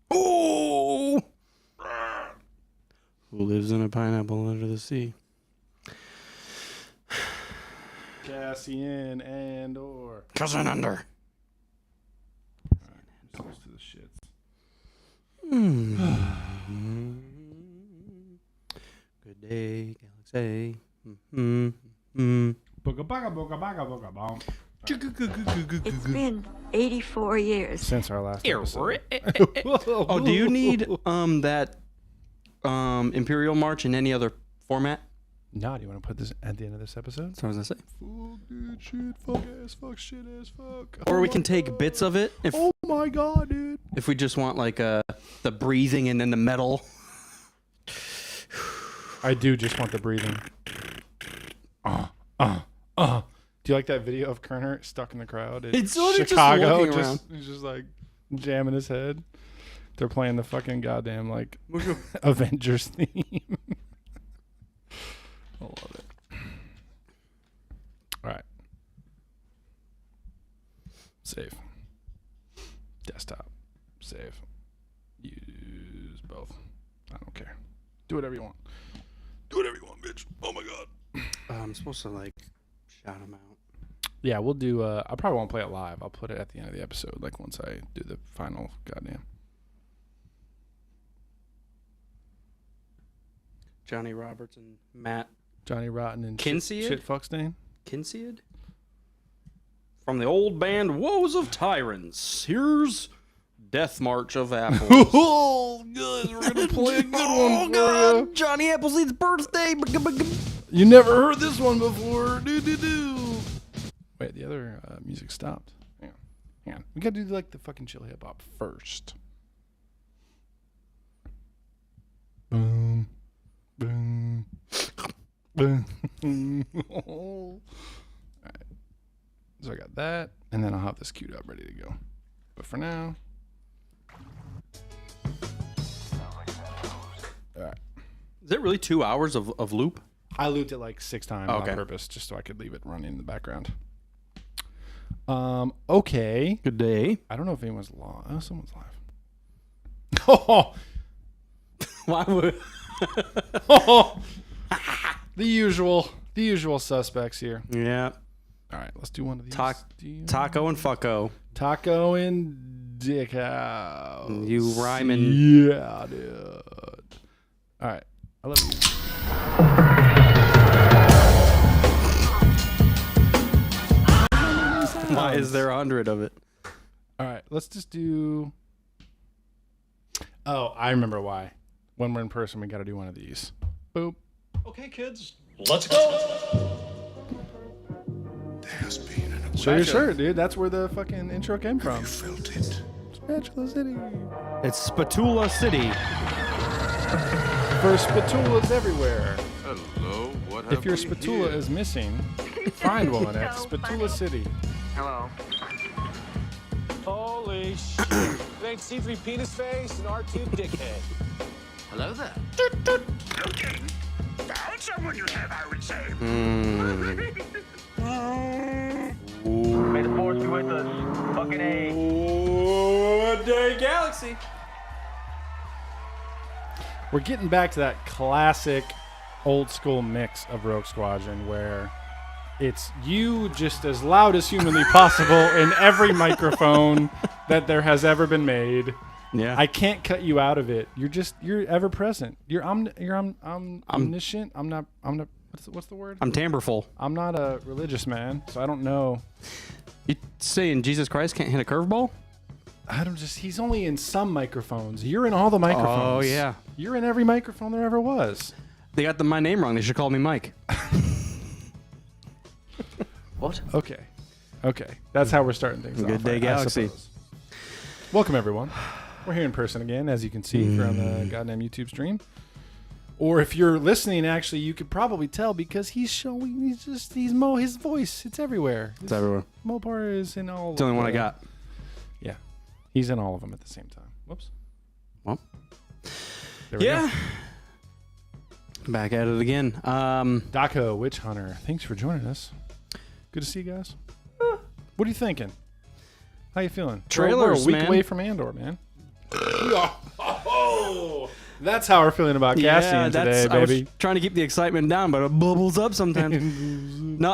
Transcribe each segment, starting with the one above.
Oh! Who lives in a pineapple under the sea? Cassian and or. Cousin Under. Close to the shits. Good day, Galaxy. Booga baga booga baga booga bomb. It's been 84 years. Since our last episode. Oh, do you need that Imperial March in any other format? No, do you want to put this at the end of this episode? That's what I was gonna say. Fuck, dude, shit, fuck ass, fuck, shit ass, fuck. Or we can take bits of it. If, oh my god, dude. If we just want like the breathing and then the metal. I do just want the breathing. Do you like that video of Kerner stuck in the crowd in Chicago? He's just like jamming his head. They're playing the fucking goddamn like Avengers theme. I love it. All right. Save. Desktop. Save. Use both. I don't care. Do whatever you want. Do whatever you want, bitch. Oh my god. I'm supposed to like shout them out. Yeah, we'll do. I probably won't play it live. I'll put it at the end of the episode, like once I do the final goddamn. Johnny Roberts and Matt. Johnny Rotten and Kinseid? Shit Fuckstain. Kinseid? From the old band Woes of Tyrants. Here's Death March of Apples. Oh, good. We're going to play a good one for you. Johnny Appleseed's birthday. You never heard this one before. Do. Wait, the other music stopped. Hang on. We got to do like the fucking chill hip hop first. Boom. Boom. Boom. All right. So I got that, and then I'll have this queued up ready to go. But for now. All right. Is it really 2 hours of loop? I looped it like 6 times on purpose just so I could leave it running in the background. Okay. Good day. I don't know if anyone's live. Oh, someone's live. Oh. Why would... The usual suspects here. Yeah. All right, let's do one of these. Taco and fucko. Taco and dick house. You rhyming. Yeah, dude. All right, I love you. Why is there 100 of it? All right, let's just do. Oh, I remember why. When we're in person, we got to do one of these. Boop. Okay, kids, let's go. There's been an Show your shirt, dude. That's where the fucking intro came from. You felt it. Spatula City. It's Spatula City. For spatulas everywhere. Hello, what have If your we spatula here? is missing, find one at Spatula City. Hello. Holy shit. It ain't C3 penis face and R2 dickhead. Hello there. Okay. Found someone you have, I would say. May the force be with us. Fucking A. Good day, Galaxy. We're getting back to that classic old school mix of Rogue Squadron where it's you just as loud as humanly possible in every microphone that there has ever been made. Yeah. I can't cut you out of it. You're ever present. You're omniscient. I'm not what's the word? I'm timbreful. I'm not a religious man, so I don't know. You saying Jesus Christ can't hit a curveball? He's only in some microphones. You're in all the microphones. Oh, yeah. You're in every microphone there ever was. They got my name wrong. They should call me Mike. What? Okay. That's how we're starting things off. Good day, Galaxy. suppose. Welcome, everyone. We're here in person again, as you can see here on the goddamn YouTube stream. Or if you're listening, actually, you could probably tell because he's showing, his voice. It's everywhere. It's everywhere. Mopar is in all of them. It's the only one I got. Yeah. He's in all of them at the same time. Whoops. Well. There we go. Back at it again. Daco, Witch Hunter, thanks for joining us. Good to see you guys. What are you thinking? How you feeling? Trailers, we're a week man. away from Andor, man. That's how we're feeling about Cassian today, I was baby. trying to keep the excitement down, but it bubbles up sometimes. No,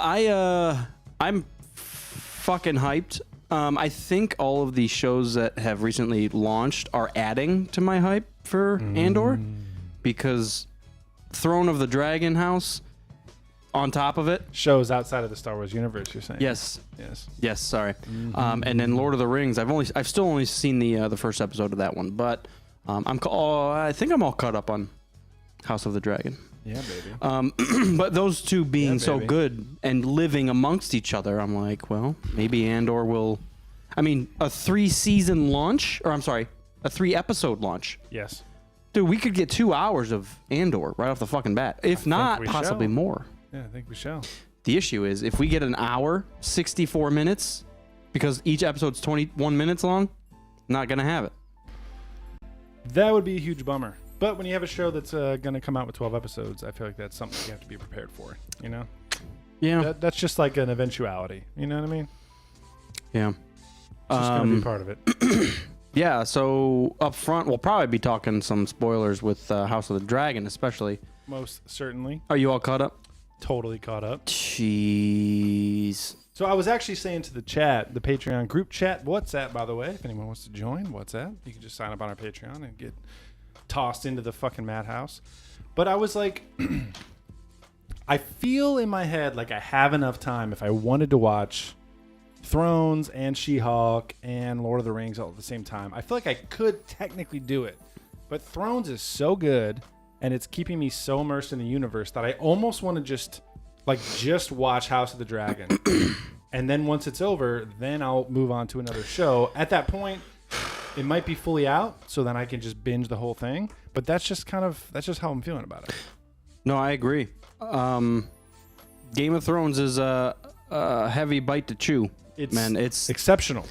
I'm fucking hyped. I think all of the shows that have recently launched are adding to my hype for Andor, because Throne of the Dragon House on top of it. Shows outside of the Star Wars universe, you're saying? Yes. Yes. Sorry. And then Lord of the Rings. I've still only seen the first episode of that one, but I think I'm all caught up on House of the Dragon. Yeah, baby. But those two being so baby. good and living amongst each other, I'm like, well, maybe Andor will. I mean, a 3-season launch, or I'm sorry, a 3-episode launch. Yes. Dude, we could get 2 hours of Andor right off the fucking bat. If not, we possibly shall. more. Yeah, I think we shall. The issue is if we get an hour, 64 minutes, because each episode's 21 minutes long, not going to have it. That would be a huge bummer. But when you have a show that's going to come out with 12 episodes, I feel like that's something you have to be prepared for, you know? Yeah. That's just like an eventuality, you know what I mean? Yeah. It's just going to be part of it. Yeah, so up front, we'll probably be talking some spoilers with House of the Dragon, especially. Most certainly. Are you all caught up? Totally caught up. Jeez. So I was actually saying to the chat, the Patreon group chat, WhatsApp, by the way, if anyone wants to join, WhatsApp, you can just sign up on our Patreon and get tossed into the fucking madhouse. But I was like, I feel in my head like I have enough time if I wanted to watch Thrones and She-Hulk and Lord of the Rings all at the same time. I feel like I could technically do it. But Thrones is so good and it's keeping me so immersed in the universe that I almost want to just watch House of the Dragon. And then once it's over, then I'll move on to another show. At that point, it might be fully out, so then I can just binge the whole thing. But that's just how I'm feeling about it. No, I agree. Game of Thrones is a heavy bite to chew. It's exceptional.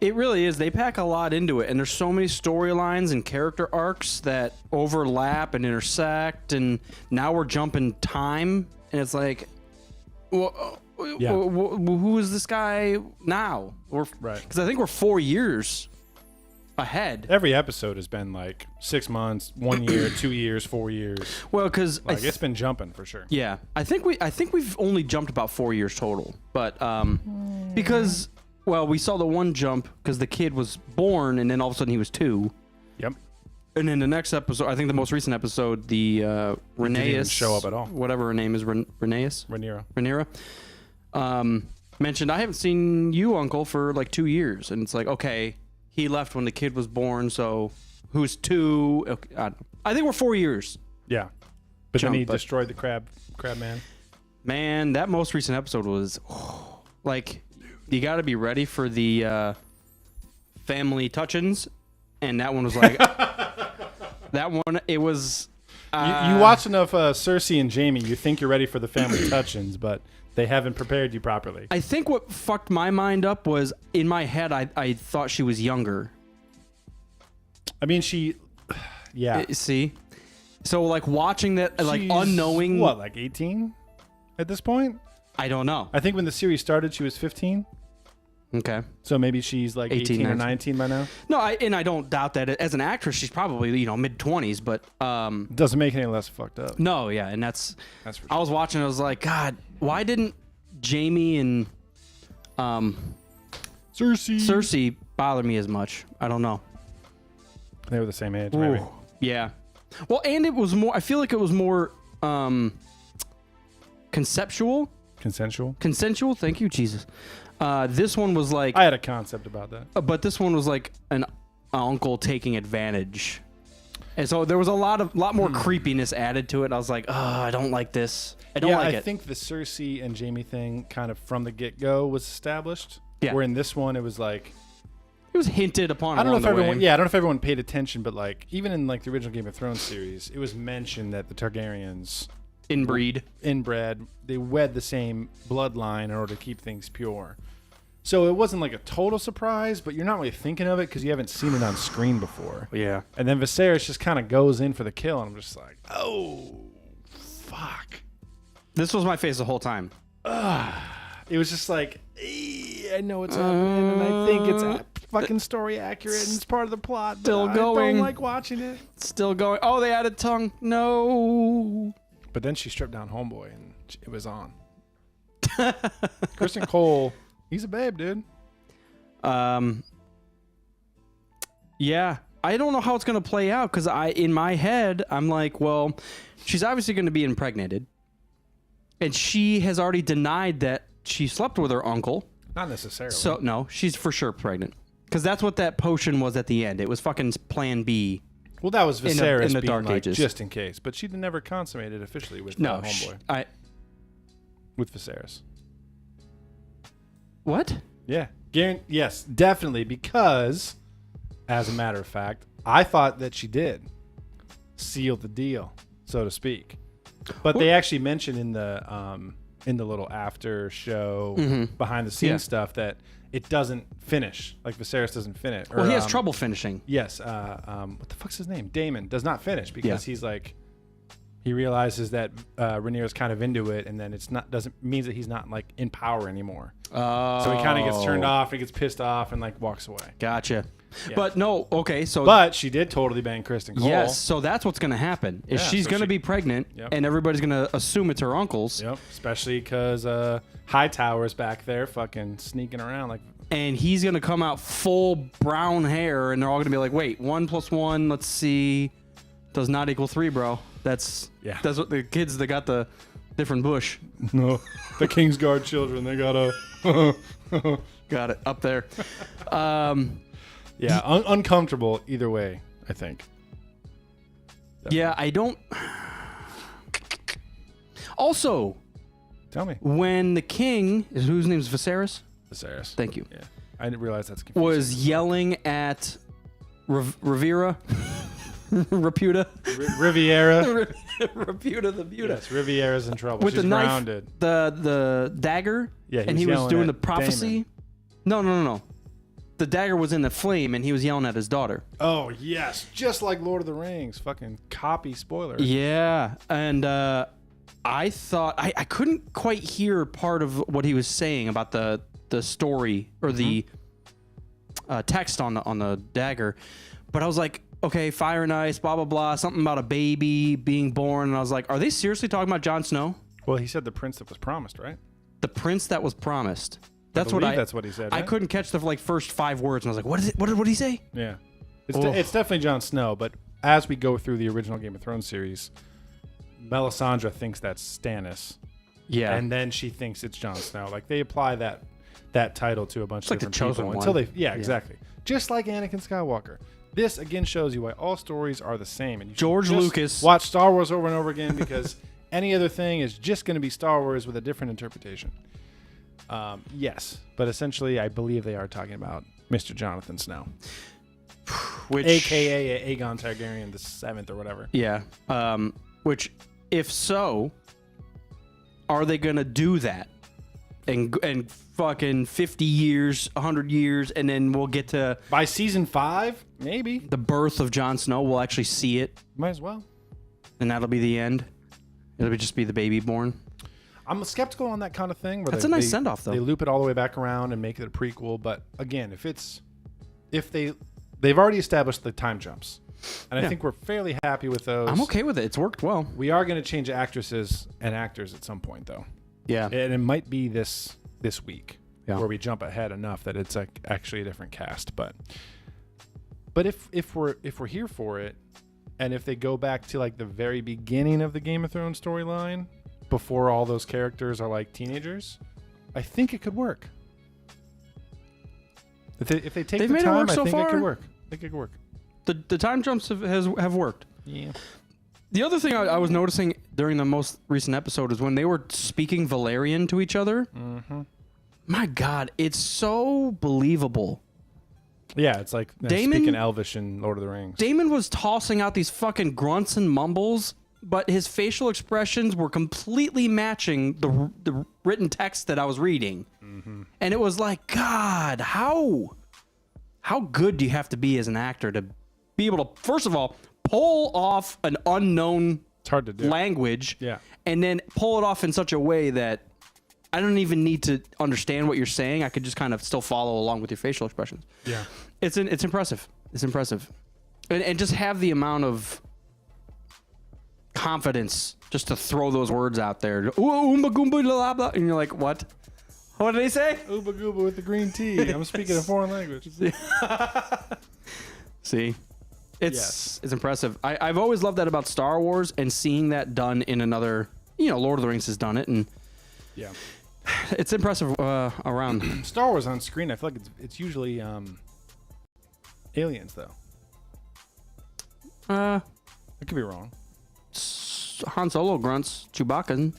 It really is. They pack a lot into it, and there's so many storylines and character arcs that overlap and intersect, and now we're jumping time, and it's like, who is this guy now? Right. Because I think we're 4 years ahead. Every episode has been like 6 months, 1 year, 2 years, 4 years. Well, because it's been jumping for sure. Yeah, I think we've only jumped about 4 years total, but because we saw the one jump because the kid was born and then all of a sudden he was 2. Yep. And then the next episode, I think the most recent episode, the Rhaenyra didn't even show up at all. Whatever her name is, Rhaenyra. Rhaenyra. Mentioned I haven't seen you, Uncle, for like 2 years, and it's like, okay, he left when the kid was born, so who's 2? Okay, I think we're 4 years. Yeah. But then he destroyed the crab man. Man, that most recent episode was like, you got to be ready for the family touch-ins, and that one was like, that one, it was. You watch enough Cersei and Jaime, you think you're ready for the family touch-ins, but they haven't prepared you properly. I think what fucked my mind up was, in my head, I thought she was younger. I mean, yeah. See? So, like, watching that, like, She's, unknowing. What, like 18 at this point? I don't know. I think when the series started, she was 15. Okay. So maybe she's like 18 or 19 by now. No, I don't doubt that. As an actress, she's probably, mid-20s, but... doesn't make it any less fucked up. No, yeah, and that's for sure. I was watching, I was like, God, why didn't Jaime and Cersei bother me as much? I don't know. They were the same age, maybe. Ooh, yeah. Well, and it was more, I feel like it was more conceptual. Consensual, thank you, Jesus. This one was like... I had a concept about that. But this one was like an uncle taking advantage. And so there was a lot more creepiness added to it. I was like, I don't like this. I don't like it. I think the Cersei and Jaime thing kind of from the get-go was established. Yeah. Where in this one, it was like... It was hinted upon. I don't know if everyone paid attention, but like even in like the original Game of Thrones series, it was mentioned that the Targaryens inbred, they wed the same bloodline in order to keep things pure. So it wasn't like a total surprise, but you're not really thinking of it because you haven't seen it on screen before. Yeah. And then Viserys just kind of goes in for the kill, and I'm just like, oh, fuck. This was my face the whole time. It was just like, I know what's happening, and I think it's fucking story accurate, and it's part of the plot. Still but going. I don't like watching it. Still going. Oh, they added tongue. No. But then she stripped down Homeboy, and it was on. Kristen Cole, he's a babe, dude. Yeah. I don't know how it's going to play out because in my head, I'm like, well, she's obviously going to be impregnated. And she has already denied that she slept with her uncle. Not necessarily. So, no, she's for sure pregnant. Because that's what that potion was at the end. It was fucking plan B. Well, that was Viserys in the being Dark like, Ages. just in case. But she never consummated officially with Homeboy. With Viserys. What? Yeah. Yes, definitely. Because, as a matter of fact, I thought that she did seal the deal, so to speak. But they actually mentioned in the little after show behind the scenes stuff that it doesn't finish. Like Viserys doesn't finish. Well, he has trouble finishing. Yes. What the fuck's his name? Daemon does not finish because he's like, he realizes that Rhaenyra's kind of into it, and then means that he's not like in power anymore. Oh. So he kind of gets turned off, and gets pissed off, and like walks away. Gotcha. Yeah. But no, okay, so... But she did totally bang Kristen Cole. Yes, so that's what's going to happen. Is Yeah, she's so going to she- be pregnant, Yep. and everybody's going to assume it's her uncle's, Yep. Especially because Hightower's back there fucking sneaking around like... and he's going to come out full brown hair, and they're all going to be like, wait, 1 + 1, let's see, does not equal 3, bro. That's what the kids that got the different bush. No, the Kingsguard children, they got a... Got it, up there. Yeah, uncomfortable either way, I think. Yeah, I don't... Also, Tell me. when the king, whose name's Viserys? Viserys. Thank you. Yeah, I didn't realize that's confusing. Was yelling at Rivera, Reputa, Riviera. Reputa the Buta, Yes, Riviera's in trouble. with She's the knife, grounded. the dagger. Yeah, he and was he was yelling doing at the prophecy. No. The dagger was in the flame, and he was yelling at his daughter. Oh, yes. Just like Lord of the Rings. Fucking copy spoiler. Yeah, and I thought I couldn't quite hear part of what he was saying about the story or the text on the dagger, but I was like, okay, fire and ice, blah blah blah, something about a baby being born, and I was like, are they seriously talking about Jon Snow? Well, he said the prince that was promised, right? The prince that was promised. That's what he said. I right? couldn't catch the first 5 words, and I was like, what is it? What did he say? Yeah. It's, Oh. it's definitely Jon Snow, but as we go through the original Game of Thrones series, Melisandre thinks that's Stannis, Yeah, and then she thinks it's Jon Snow. Like, they apply that title to a bunch of like the different chosen people one. until they... Yeah, exactly. Just like Anakin Skywalker. This, again, shows you why all stories are the same. And you should George just Lucas. watch Star Wars over and over again because any other thing is just going to be Star Wars with a different interpretation. Yes, but essentially, I believe they are talking about Mr. Jonathan Snow, which a.k.a. Aegon Targaryen the 7th or whatever. Yeah. Which, if so, are they gonna do that? And fucking 50 years, 100 years, and then we'll get to By season 5, maybe. the birth of Jon Snow. We'll actually see it, Might as well. and that'll be the end. It'll just be the baby born. I'm skeptical on that kind of thing. Where That's a nice send-off, though. They loop it all the way back around and make it a prequel. But again, if they've already established the time jumps, and I think we're fairly happy with those. I'm okay with it. It's worked well. We are going to change actresses and actors at some point, though. Yeah. And it might be this week Yeah. where we jump ahead enough that it's like actually a different cast. But if we're here for it, and if they go back to like the very beginning of the Game of Thrones storyline, before all those characters are like teenagers, I think it could work. If they take They've the made it time, work I so think it far. could work. I think it could work. The time jumps have worked. Yeah. The other thing I was noticing during the most recent episode is when they were speaking Valerian to each other. Mm-hmm. My God, it's so believable. Yeah, it's like Daemon- speaking Elvish in Lord of the Rings. Damon was tossing out these fucking grunts and mumbles, but his facial expressions were completely matching the written text that I was reading. Mm-hmm. And it was like, God, how good do you have to be as an actor to be able to, first of all, pull off an unknown It's hard to do. language, Yeah. and then pull it off in such a way that I don't even need to understand what you're saying. I could just kind of still follow along with your facial expressions. Yeah. It's impressive. It's impressive. And just have the amount of confidence just to throw those words out there. Ooh, oomba goomba blah blah. And you're like, what? What did he say? Ooba gooba with the green tea. I'm speaking a foreign language. See? It's impressive. I've always loved that about Star Wars, and seeing that done in another, Lord of the Rings has done it, and Yeah. it's impressive around. Star Wars on screen, I feel like it's usually aliens, though. I could be wrong. Han Solo grunts Chewbacca.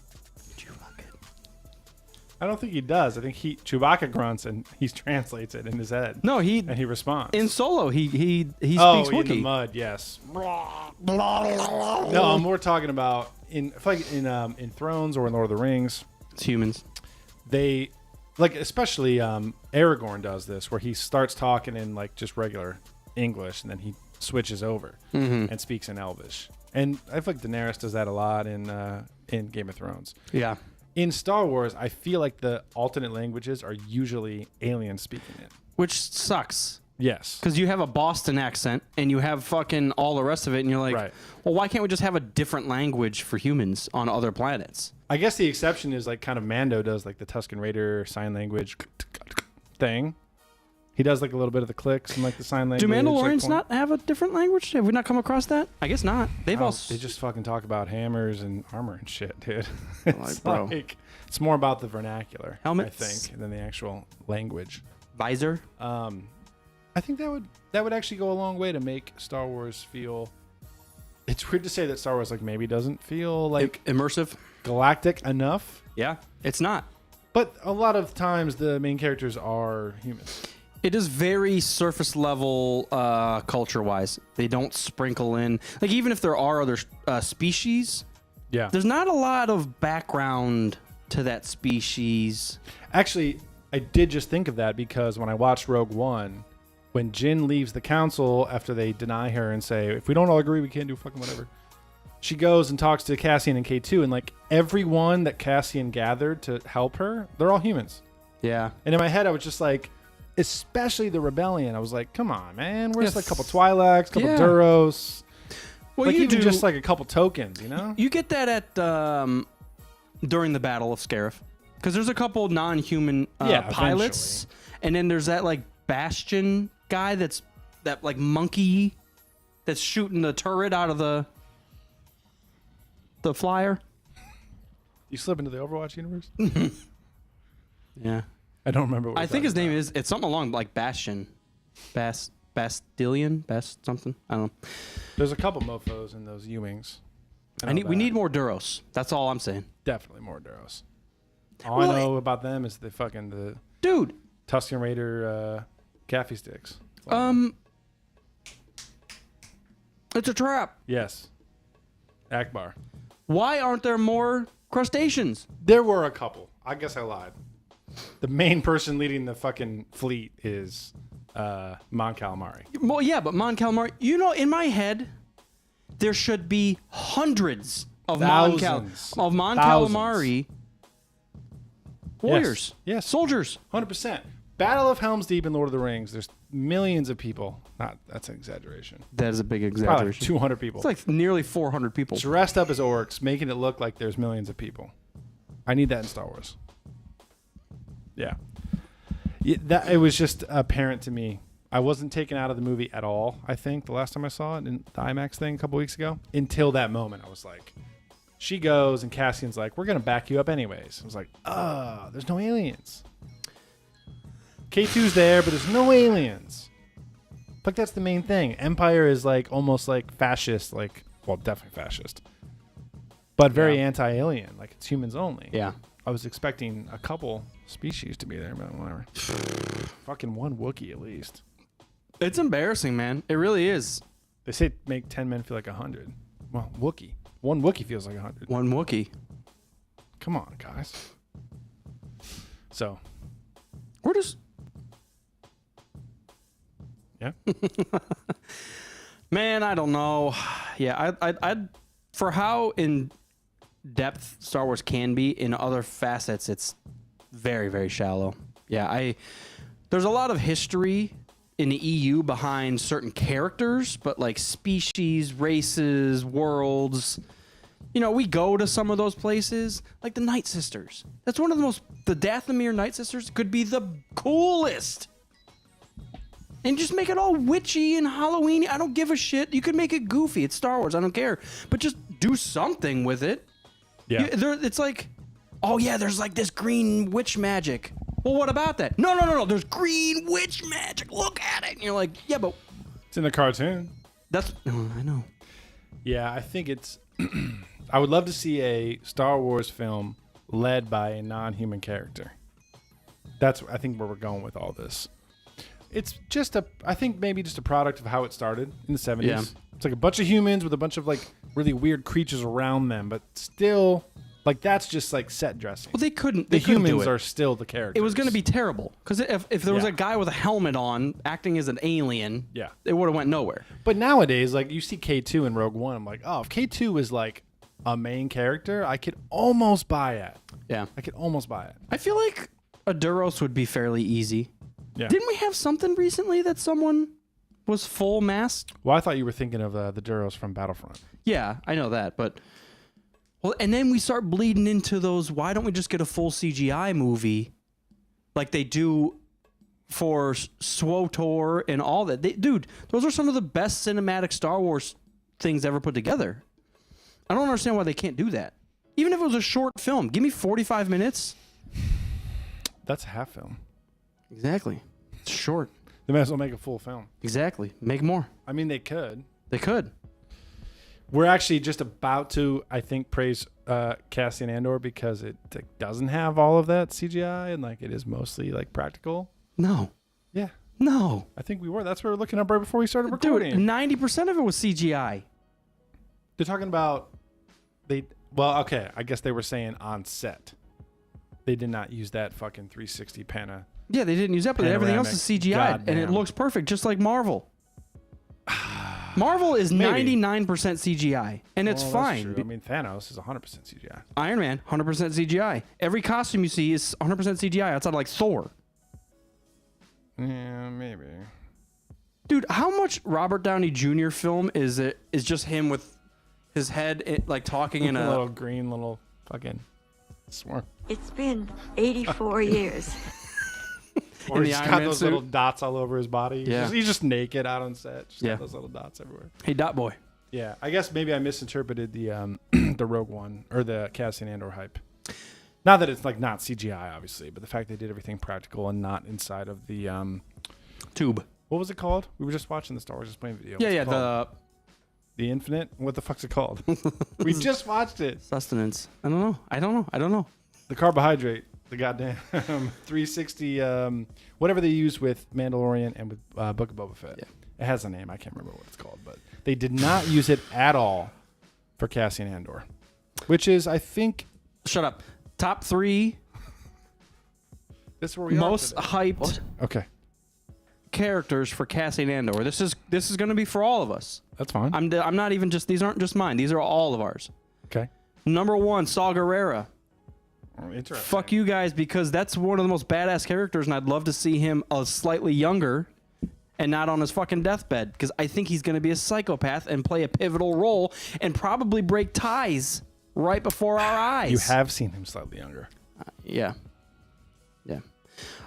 I don't think he does. I think Chewbacca grunts and he translates it in his head. No, and he responds. in Solo he speaks in Wookiee. the mud, yes. No, I'm more talking about I feel like in Thrones or in Lord of the Rings, It's humans. they especially Aragorn does this where he starts talking in like just regular English and then he switches over and speaks in Elvish. And I feel like Daenerys does that a lot in Game of Thrones. Yeah. In Star Wars, I feel like the alternate languages are usually aliens speaking it. Which sucks. Yes. Because you have a Boston accent and you have fucking all the rest of it, and you're like, Right. well, why can't we just have a different language for humans on other planets? I guess the exception is like kind of Mando does like the Tusken Raider sign language thing. He does like a little bit of the clicks and like the sign language. Do Mandalorians like, not have a different language? Have we not come across that? I guess not. They've all. They just fucking talk about hammers and armor and shit, dude. It's bro. It's more about the vernacular, Helmets. I think, than the actual language. visor. I think that would actually go a long way to make Star Wars feel. It's weird to say that Star Wars like maybe doesn't feel like Immersive. galactic enough, Yeah, it's not. but a lot of times the main characters are humans. It is very surface level culture wise. They don't sprinkle in, like, even if there are other species, Yeah. there's not a lot of background to that species. Actually, I did just think of that because when I watched Rogue One, when Jyn leaves the council after they deny her and say, if we don't all agree, we can't do fucking whatever, she goes and talks to Cassian and K2, and like everyone that Cassian gathered to help her, they're all humans. Yeah. And in my head, I was just like, especially the rebellion. I was like, come on, man. Where's Yeah. like a couple Twi'leks, a couple Yeah. Duros? Well, Like you even do just like a couple tokens, you know? You get that at during the Battle of Scarif, because there's a couple non-human pilots, and then there's that like Bastion guy that like monkey that's shooting the turret out of the flyer. You slip into the Overwatch universe? Yeah, I don't remember what I you're think his talking name is it's something along like Bastion, Bastillion, something. I don't know. about. There's a couple mofos in those U-wings. We need more Duros. That's all I'm saying, Definitely more Duros. All Well, I know about them is the dude. Tusken Raider Caffey sticks. It's a trap. Yes. Akbar. Why aren't there more crustaceans? There were a couple. I guess I lied. The main person leading the fucking fleet is Mon Calamari. Well, yeah, but Mon Calamari, in my head, there should be hundreds of Mon Thousands. Calamari warriors. Yes. Soldiers. 100%. Battle of Helm's Deep in Lord of the Rings. There's millions of people. That's an exaggeration. That is a big Probably like exaggeration. 200 people. It's like nearly 400 people. Dressed up as orcs, making it look like there's millions of people. I need that in Star Wars. Yeah. It was just apparent to me. I wasn't taken out of the movie at all, I think, the last time I saw it in the IMAX thing a couple weeks ago. Until that moment, I was like, she goes and Cassian's like, we're going to back you up anyways. I was like, there's no aliens. K2's there, but there's no aliens. Like, that's the main thing. Empire is like almost like fascist, definitely fascist, but very anti-alien. Like, it's humans only. Yeah. I was expecting a couple species to be there, but whatever. Fucking one Wookiee at least. It's embarrassing, man. It really is. They say make 10 men feel like 100. Well, Wookiee. One Wookiee feels like 100. One Wookiee. Come on, guys. So. We're just... Yeah. Man, I don't know. Yeah, I'd for how in depth Star Wars can be in other facets, it's very, very shallow. Yeah, there's a lot of history in the EU behind certain characters, but like species, races, worlds. You know, we go to some of those places, like the Night Sisters. That's one of the Dathomir Night Sisters could be the coolest. And just make it all witchy and Halloween. I don't give a shit. You could make it goofy. It's Star Wars. I don't care. But just do something with it. Yeah. It's like, oh yeah, there's like this green witch magic. Well, what about that? No. There's green witch magic. Look at it. And you're like, yeah, but It's in the cartoon. that's, I know. Yeah, I think it's... I would love to see a Star Wars film led by a non-human character. That's, I think, where we're going with all this. It's just I think maybe just a product of how it started in the 70s. Yeah. It's like a bunch of humans with a bunch of like really weird creatures around them, but still, like that's just like set dressing. Well, they couldn't. The They couldn't do humans it. are still the characters. It was going to be terrible because if there was Yeah. a guy with a helmet on acting as an alien, Yeah. it would have went nowhere. But nowadays, like you see K2 in Rogue One, I'm like, oh, if K2 is like a main character, I could almost buy it. Yeah, I could almost buy it. I feel like a Duros would be fairly easy. Yeah. Didn't we have something recently that someone was full masked? Well, I thought you were thinking of the Duros from Battlefront. Yeah, I know that, but well, and then we start bleeding into those. Why don't we just get a full CGI movie, like they do for SWTOR and all that? Dude, those are some of the best cinematic Star Wars things ever put together. I don't understand why they can't do that. Even if it was a short film, give me 45 minutes. That's a half film. Exactly. It's short. They might as well make a full film. Exactly. Make more. I mean, they could. They could. We're actually just about to, I think, praise Cassian Andor because it like, doesn't have all of that CGI and like it is mostly like practical. No. Yeah, No. I think we were. That's what we were looking up right before we started Dude, recording. 90% of it was CGI. They're talking about well, okay, I guess they were saying on set. They did not use that fucking 360 pana. Yeah, they didn't use that, but everything else is CGI, and it Goddamn. looks perfect, just like Marvel. Marvel is Maybe. 99% CGI, and it's Well, that's fine. true. I mean, Thanos is 100% CGI. Iron Man, 100% CGI. Every costume you see is 100% CGI outside of like Thor. Yeah, maybe. Dude, how much Robert Downey Jr. film is just him with his head like talking in a a little green little fucking swarm. It's been 84 years. Or in he's the got Iron Man those suit? little dots all over his body. Yeah. He's just naked out on set. Just Yeah. got those little dots everywhere. Hey Dot Boy. Yeah, I guess maybe I misinterpreted the the Rogue One or the Cassian Andor hype. Not that it's like not CGI, obviously, but the fact they did everything practical and not inside of the Tube. what was it called? We were just watching the Star Wars Explained video. Yeah, What's yeah, it called? the the Infinite. What the fuck's it called? We just watched it. sustenance. I don't know. The carbohydrate. The goddamn 360, whatever they use with Mandalorian and with Book of Boba Fett. Yeah. It has a name. I can't remember what it's called, but they did not use it at all for Cassian Andor, which is, I think, Shut up. Top 3 this is where we most are today. hyped Okay, characters for Cassian Andor. This is going to be for all of us. that's fine. I'm not even just, these aren't just mine. These are all of ours. Okay. Number 1, Saw Gerrera. Interesting. Fuck you guys, because that's one of the most badass characters, and I'd love to see him a slightly younger and not on his fucking deathbed, because I think he's going to be a psychopath and play a pivotal role and probably break ties right before our eyes. You have seen him slightly younger. Yeah. Yeah.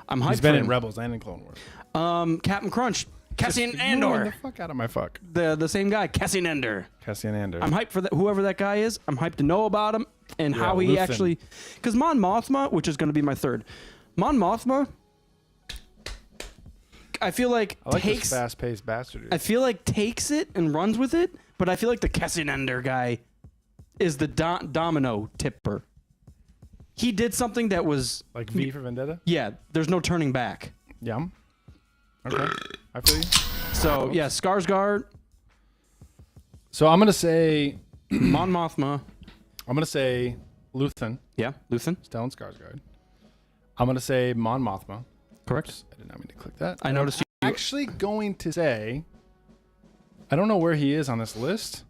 I'm hyped He's been for in him. Rebels and in Clone Wars. Captain Crunch. Cassian Just ignoring Andor. the fuck out of my fuck. The same guy, Cassian Andor. Cassian Andor. I'm hyped for that. Whoever that guy is, I'm hyped to know about him and Yeah, how he Luthen. actually. Because Mon Mothma, which is going to be my third, Mon Mothma, I feel like I like takes. this fast-paced bastard. I feel like takes it and runs with it, but I feel like the Cassian Andor guy is the domino tipper. He did something that was Like V for Vendetta? yeah. There's no turning back. Yum. Okay. I feel you. So yeah, Skarsgård, So I'm going to say Mon Mothma, Luthen, yeah, Luthen, Stellan Skarsgård. I'm going to say Mon Mothma. correct. I did not mean to click that. I noticed I'm actually going to say, I don't know where he is on this list,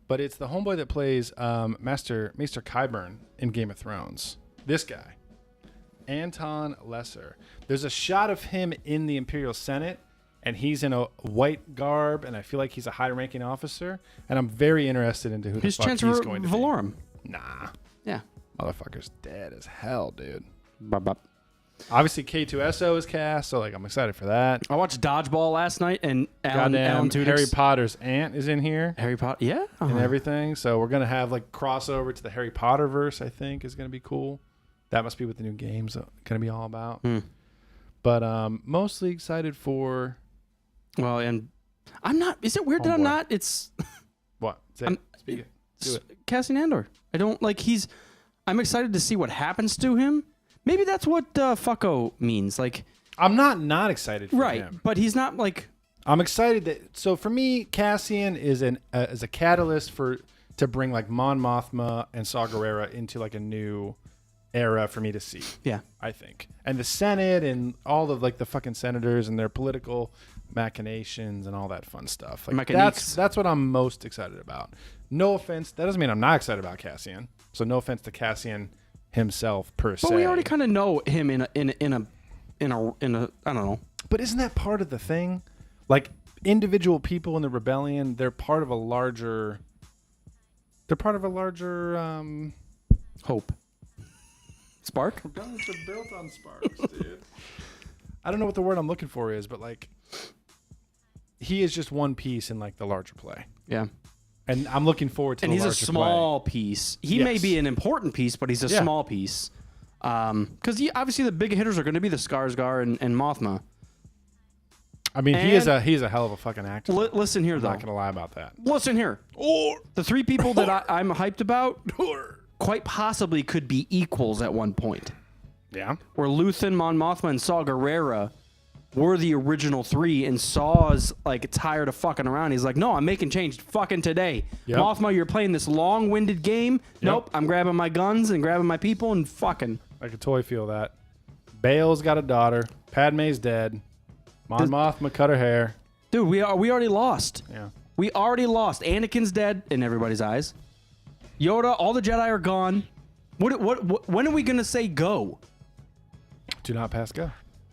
but it's the homeboy that plays Maester Qyburn in Game of Thrones. This guy. Anton Lesser. There's a shot of him in the Imperial Senate, and he's in a white garb, and I feel like he's a high-ranking officer, and I'm very interested into who the He's fuck Chancellor he's going to be. Valorum. Nah. Yeah. Motherfucker's dead as hell, dude. Bop, bop. Obviously, K2SO is cast, so like I'm excited for that. I watched Dodgeball last night, and Alan Goddamn, Tudyk's Harry Potter's aunt is in here Harry Potter. Yeah. and everything. So we're gonna have like crossover to the Harry Potter verse. I think is gonna be cool. That must be what the new game's gonna be all about. But mostly excited for Well, and I'm not. Is it weird that I'm Homeboy. not? It's what? Say I'm- it. Speak it. Do it. Cassian Andor. I don't like. I'm excited to see what happens to him. Maybe that's what fucko means. Like, I'm not excited for right, him. but he's not like. I'm excited that. So for me, Cassian is a catalyst to bring like Mon Mothma and Saw Gerrera into like a new era for me to see. Yeah. I think. And the Senate and all of like the fucking senators and their political machinations and all that fun stuff. Like Mechaniques. that's what I'm most excited about. No offense, that doesn't mean I'm not excited about Cassian. So no offense to Cassian himself per se. But we already kind of know him in a I don't know. But isn't that part of the thing? Like individual people in the rebellion, they're part of a larger Hope. Spark? Rebellions are built on sparks, dude. I don't know what the word I'm looking for is, but like he is just one piece in like the larger play. Yeah. And I'm looking forward to And the he's a larger small piece. He may Yes. be an important piece, but he's a Yeah. small piece. Because obviously the big hitters are going to be the Skarsgård and Mothma. I mean, he's a hell of a fucking actor. Listen here, I'm though. not gonna lie about that. Listen here. The three people that I'm hyped about quite possibly could be equals at one point. Yeah. Where Luthen, Mon Mothma, and Saw Gerrera were the original three, and Saw's like tired of fucking around. He's like, no, I'm making change fucking today. Yep. Mothma, you're playing this long-winded game. Nope, I'm grabbing my guns and grabbing my people and fucking. I could totally feel that. Bale's got a daughter. Padme's dead. Mon Mothma cut her hair. Dude, we already lost. Yeah. We already lost. Anakin's dead in everybody's eyes. Yoda, all the Jedi are gone. What when are we gonna say go? Do not pass go.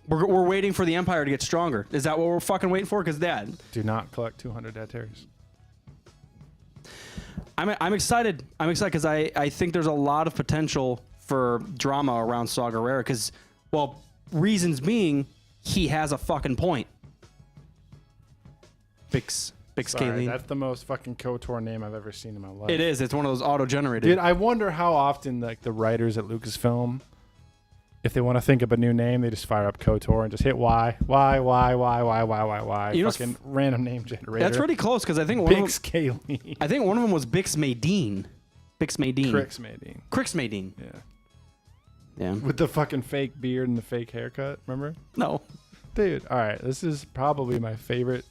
We're waiting for the Empire to get stronger. Is that what we're fucking waiting for? Because Dad, Do not collect 200 dead Terrys. I'm excited. I'm excited because I think there's a lot of potential for drama around Saw Gerrera. Because, well, reasons being, he has a fucking point. Bix Sorry, Kaline. that's the most fucking KOTOR name I've ever seen in my life. It is. It's one of those auto-generated. Dude, I wonder how often like the writers at Lucasfilm, if they want to think of a new name, they just fire up KOTOR and just hit Y. You know, Fucking random name generator. That's pretty close because I think one of them, Kaline. I think one of them was Bix Madine. Bix Madine. Crix Madine. Crix Madine. Yeah. Yeah. With the fucking fake beard and the fake haircut, remember? No. Dude, all right, this is probably my favorite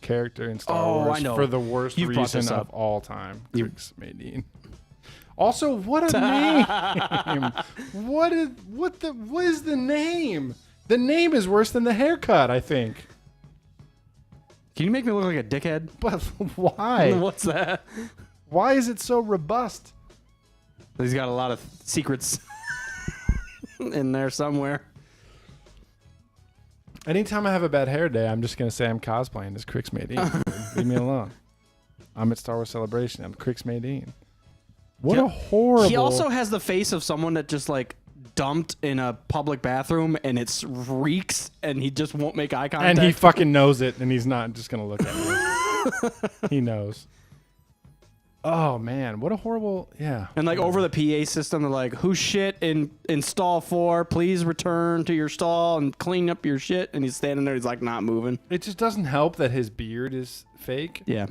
character in Star Oh, Wars I know. for the worst You've brought reason this of up. all time. Crix Madine. Also, what a name! What is the name? The name is worse than the haircut, I think. Can you make me look like a dickhead? But why? What's that? Why is it so robust? He's got a lot of secrets in there somewhere. Anytime I have a bad hair day, I'm just gonna say I'm cosplaying as Crix Madine. Leave me alone. I'm at Star Wars Celebration. I'm Crix Madine. What a horrible. He also has the face of someone that just like dumped in a public bathroom and it reeks and he just won't make eye contact. and he fucking knows it, and he's not just gonna look at me. He knows. Oh man, what a horrible. Yeah. And like over the PA system, they're like, "Who shit in stall 4? Please return to your stall and clean up your shit." And he's standing there, he's like not moving. It just doesn't help that his beard is fake. Yeah.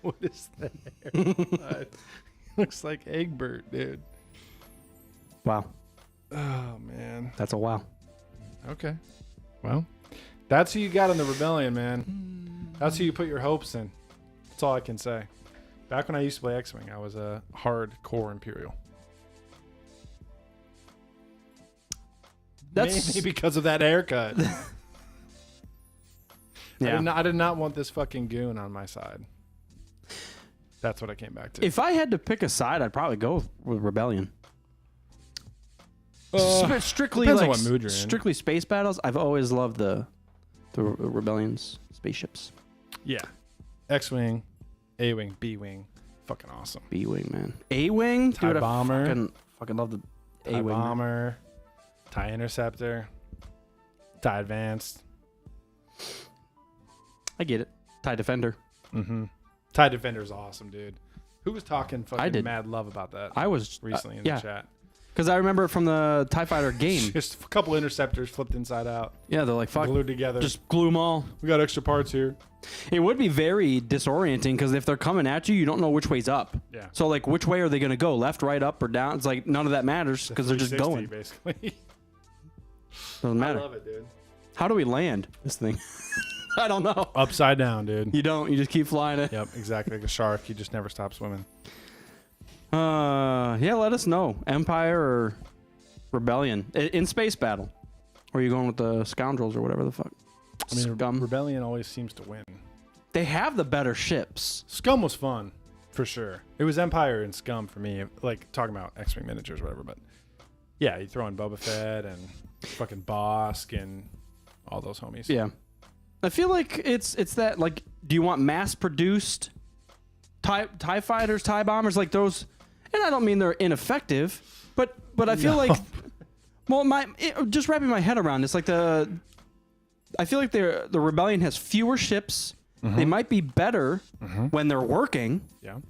What is that hair? Looks like Egbert, dude. Wow. Oh man. That's a wow. Okay. Well, that's who you got in the rebellion, man. That's who you put your hopes in. That's all I can say. Back when I used to play X-Wing, I was a hardcore Imperial. That's Mainly because of that haircut. yeah. I did not want this fucking goon on my side. That's what I came back to. If I had to pick a side, I'd probably go with Rebellion. Strictly depends like on what mood you're in. strictly space battles. I've always loved the Rebellion's spaceships. Yeah. X-Wing, A-Wing, B-Wing. Fucking awesome. B-Wing, man. A-Wing? TIE Dude, Bomber. I fucking love the TIE A-Wing. Bomber, TIE Interceptor, TIE Advanced. I get it. TIE Defender. TIE Defender is awesome, dude. Who was talking I fucking did. mad love about that I was recently in yeah. the chat? Because I remember it from the TIE Fighter game. Just a couple interceptors flipped inside out, Yeah, they're like, fuck. glued together. Just glue them all. We got extra parts here. It would be very disorienting because if they're coming at you, you don't know which way's up. Yeah. So, like, which way are they going to go? Left, right, up, or down? It's like none of that matters because they're just 360, going. basically. Doesn't I matter. love it, dude. How do we land this thing? I don't know. Upside down, dude. You don't. You just keep flying it. Yep, exactly like a shark. You just never stop swimming. Yeah, let us know. Empire or Rebellion in space battle. Or are you going with the scoundrels or whatever the fuck? I mean, Scum. Rebellion always seems to win. They have the better ships. Scum was fun, for sure. It was Empire and Scum for me. Like, talking about X-Wing miniatures or whatever, but yeah, you throw in Boba Fett and fucking Bosk and all those homies. Yeah. I feel like it's that, like, do you want mass-produced TIE fighters, TIE bombers, like those? And I don't mean they're ineffective, but I feel like, well, just wrapping my head around this, like I feel like the Rebellion has fewer ships. They might be better when they're working. Yeah.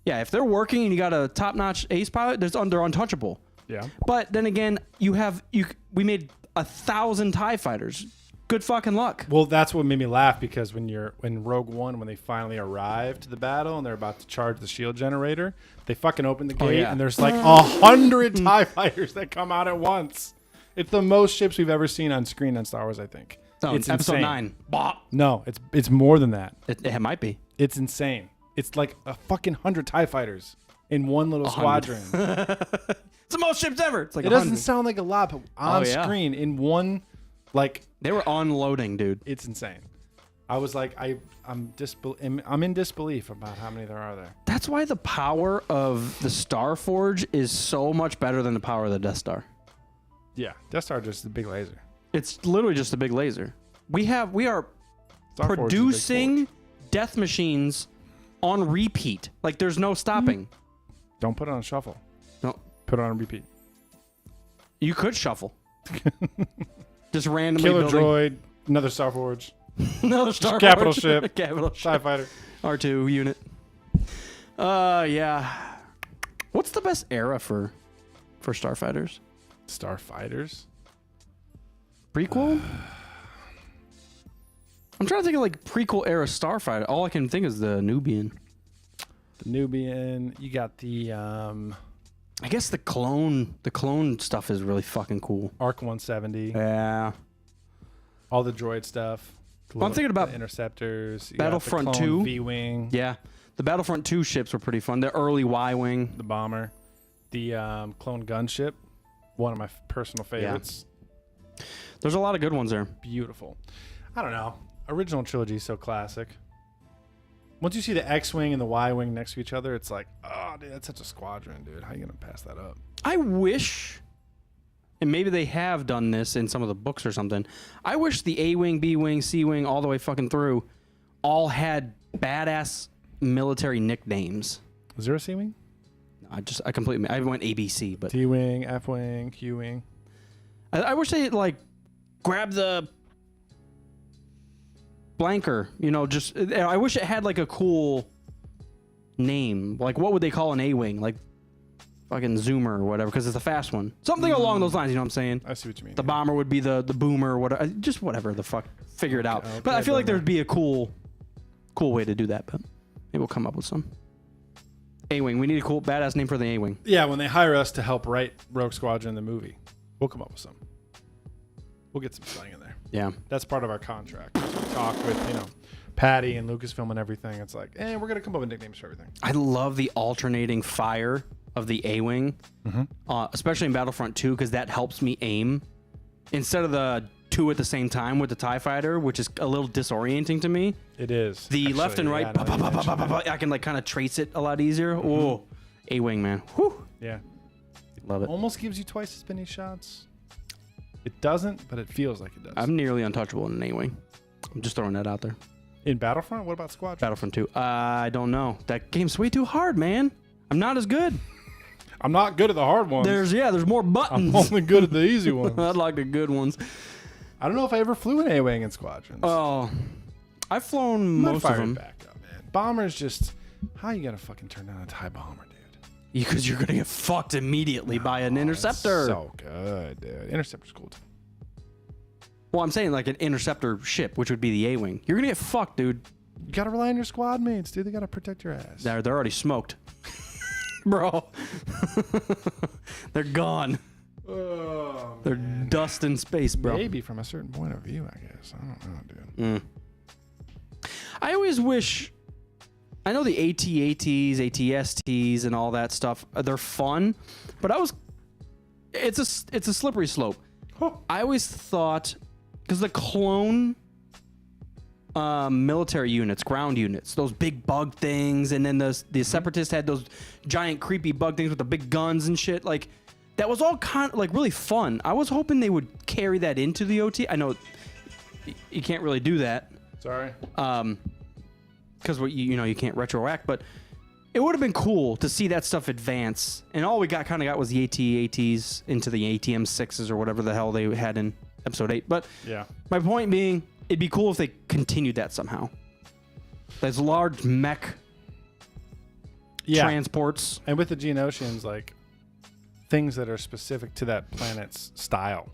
Yeah, if they're working and you got a top-notch ace pilot, they're untouchable. Yeah. But then again, we made 1,000 TIE fighters. Good fucking luck. Well, that's what made me laugh, because when Rogue One, when they finally arrive to the battle and they're about to charge the shield generator, they fucking open the gate yeah. and there's like 100 TIE fighters that come out at once. It's the most ships we've ever seen on screen on Star Wars, I think. No, it's episode insane. 9. Bah. No, it's more than that. It might be. It's insane. It's like a fucking 100 TIE fighters in one little squadron. It's the most ships ever. It's like It 100. doesn't sound like a lot, but on yeah. screen in one, like, They were unloading, dude. it's insane. I was like, I'm in disbelief about how many there are there. That's why the power of the Star Forge is so much better than the power of the Death Star. Yeah, Death Star just a big laser. It's literally just a big laser. We are Star Forge is a big producing forge. death machines on repeat. Like there's no stopping. Don't put it on shuffle. No, Put it on repeat. you could shuffle. Just randomly Killer building droid, another Star Forge, another Star capital Forge. ship. Capital TIE ship. fighter. R2 unit. Yeah. What's the best era for starfighters? Starfighters. Prequel? I'm trying to think of like prequel era starfighter. All I can think is the Nubian. The Nubian. You got the I guess the clone stuff is really fucking cool. Arc 170. Yeah. All the droid stuff. Well, I'm thinking about the interceptors. You Battlefront got the 2. clone V-wing. Yeah. The Battlefront 2 ships were pretty fun. The early Y-Wing. The bomber. The clone gunship. One of my personal favorites. There's a lot of good ones there. Beautiful. I don't know. Original trilogy is so classic. Once you see the X-Wing and the Y-Wing next to each other, it's like, oh, dude, that's such a squadron, dude. How are you going to pass that up? I wish, and maybe they have done this in some of the books or something, I wish the A-Wing, B-Wing, C-Wing, all the way fucking through, all had badass military nicknames. Was there a C-Wing? I went ABC, but T-Wing, F-Wing, Q-Wing. I wish they like grab the blanker, I wish it had like a cool name. Like what would they call an A-Wing? Like fucking Zoomer or whatever, because it's a fast one. Something along those lines, you know what I'm saying? I see what you mean. The bomber would be the boomer or whatever. Just whatever the fuck. Figure it out. Okay, But I feel like boomer. there'd be a cool way to do that, but maybe we'll come up with some. A-Wing. We need a cool badass name for the A-Wing. Yeah, when they hire us to help write Rogue Squadron the movie, we'll come up with some. We'll get some slang in there. Yeah. That's part of our contract. We talk with, Patty and Lucasfilm and everything. It's like, we're going to come up with nicknames for everything. I love the alternating fire of the A-Wing, especially in Battlefront 2, because that helps me aim. Instead of the two at the same time with the TIE fighter, which is a little disorienting to me. It is. The Actually, left and right, yeah, now that you mention it. I can like kind of trace it a lot easier. Oh, A-Wing, man. Whew. Yeah. Love it. Almost gives you twice as many shots. It doesn't, but it feels like it does. I'm nearly untouchable in an A-Wing. I'm just throwing that out there. In Battlefront? What about Squadron? Battlefront 2. I don't know. That game's way too hard, man. I'm not as good. I'm not good at the hard ones. There's more buttons. I'm only good at the easy ones. I'd like the good ones. I don't know if I ever flew an A-Wing in Squadrons. Oh, I've flown Might most fire of it them. back up, man. Bombers just... How you gonna fucking turn down a TIE bomber, dude? Because you're gonna get fucked immediately by an interceptor. So good, dude. Interceptor's cool, too. Well, I'm saying like an interceptor ship, which would be the A-Wing. You're gonna get fucked, dude. You gotta rely on your squad mates, dude. They gotta protect your ass. They're already smoked. Bro. They're gone. Oh, They're dust in space, bro. maybe from a certain point of view, I guess. I don't know, dude. I always wish... I know the AT-ATs, AT-STs, and all that stuff, they're fun, but it's a slippery slope. Huh. I always thought, because the clone military units, ground units, those big bug things, and then the Separatists had those giant creepy bug things with the big guns and shit, like, that was all kind of, like, really fun. I was hoping they would carry that into the OT. I know you can't really do that. Sorry. Because you can't retroact, but it would have been cool to see that stuff advance. And all we kind of got was the AT-ATs into the ATM-6s or whatever the hell they had in Episode 8. But Yeah. my point being, it'd be cool if they continued that somehow. Those large mech transports. And with the Geonosians, like, things that are specific to that planet's style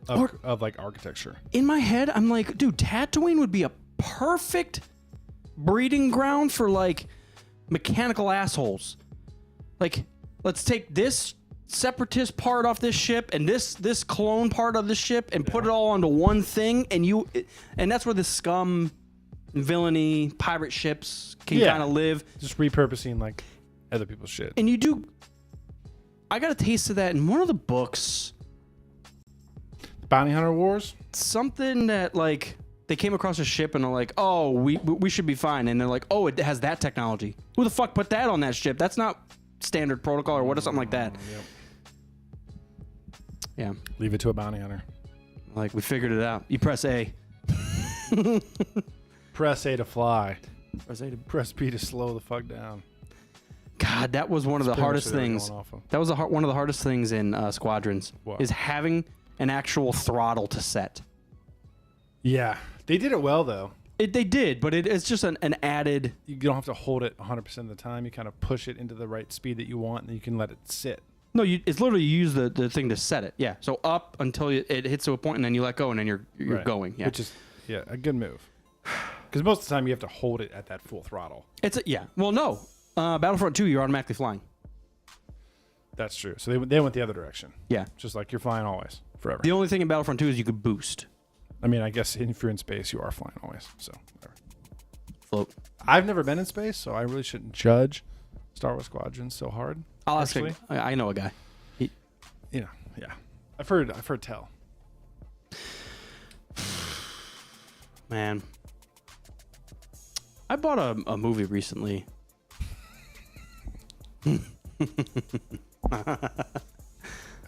of like architecture. In my head, I'm like, dude, Tatooine would be a perfect breeding ground for like mechanical assholes. Like, let's take this Separatist part off this ship and this clone part of the ship and put it all onto one thing, and that's where the scum, villainy, pirate ships can kind of live. Just repurposing like other people's shit. And I got a taste of that in one of the books. Bounty Hunter Wars? Something that like they came across a ship and are like, oh, we should be fine. And they're like, oh, it has that technology. Who the fuck put that on that ship? That's not standard protocol or what or something like that. Yep. Yeah. Leave it to a bounty hunter. Like, we figured it out. You press A. Press A to fly. Press A to... Press B to slow the fuck down. God, that was one of the Pretty much hardest what they were things. going off of. That was one of the hardest things in Squadrons. What? Is having an actual throttle to set. Yeah. They did it well, though. They did, but it's just an added... You don't have to hold it 100% of the time. You kind of push it into the right speed that you want, and then you can let it sit. No, it's literally you use the thing to set it. Yeah. So up until it hits to a point, and then you let go, and then you're Right. going. Yeah. Which is, a good move. Because most of the time you have to hold it at that full throttle. Well, no. Battlefront 2, you're automatically flying. That's true. So they went the other direction. Yeah. Just like you're flying always, forever. The only thing in Battlefront 2 is you could boost. I mean, I guess if you're in space, you are flying always. So, whatever. Float. I've never been in space, so I really shouldn't judge Star Wars Squadron so hard. I'll ask actually. I know a guy. Yeah. I've heard tell. Man. I bought a movie recently. I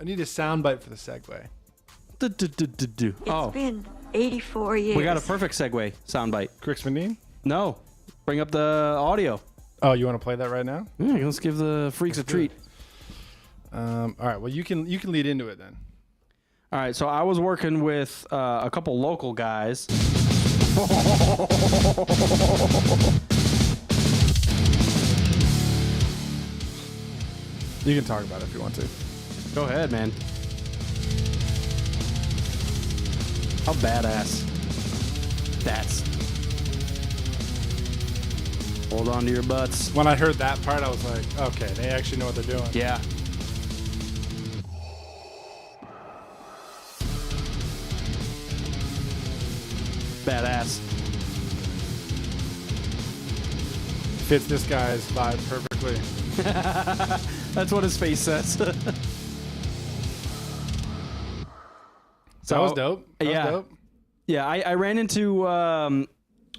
need a soundbite for the segue. It's been 84 years. We got a perfect segue soundbite. Crix Vandine? No. Bring up the audio. Oh, you want to play that right now? Yeah, let's give the freaks a treat. All right. Well, you can lead into it then. All right, so I was working with a couple local guys. You can talk about it if you want to. Go ahead, man. How badass. That's. Hold on to your butts. When I heard that part, I was like, okay, they actually know what they're doing. Yeah. Badass. Fits this guy's vibe perfectly. That's what his face says. That was dope. That was dope. Yeah, I ran into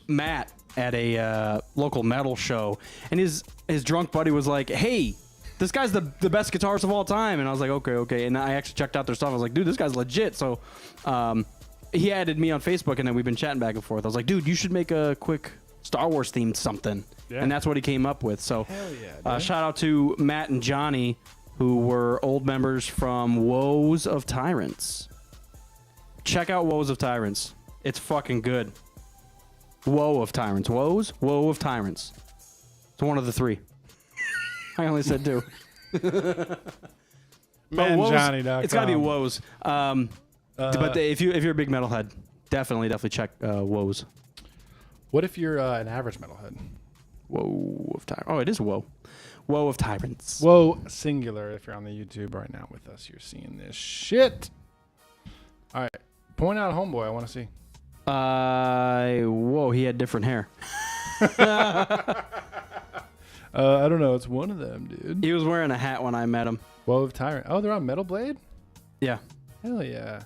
Matt at a local metal show, and his drunk buddy was like, "Hey, this guy's the best guitarist of all time. And I was like, okay. And I actually checked out their stuff. I was like, dude, this guy's legit. So he added me on Facebook, and then we've been chatting back and forth. I was like, dude, you should make a quick Star Wars themed something. Yeah. And that's what he came up with. So hell yeah, shout out to Matt and Johnny, who were old members from Woes of Tyrants. Check out Woes of Tyrants. It's fucking good. Woe of Tyrants. Woes? Woe of Tyrants. It's one of the three. I only said two. MattandJohnny.com. It's got to be Woes. But if you're a big metalhead, definitely check Woes. What if you're an average metalhead? Woe of Tyrants. Oh, it is Woe. Woe of Tyrants. Whoa, singular. If you're on the YouTube right now with us, you're seeing this shit. All right. Point out Homeboy. I want to see. Whoa, he had different hair. I don't know. It's one of them, dude. He was wearing a hat when I met him. Woe of Tyrant. Oh, they're on Metal Blade? Yeah. Hell yeah.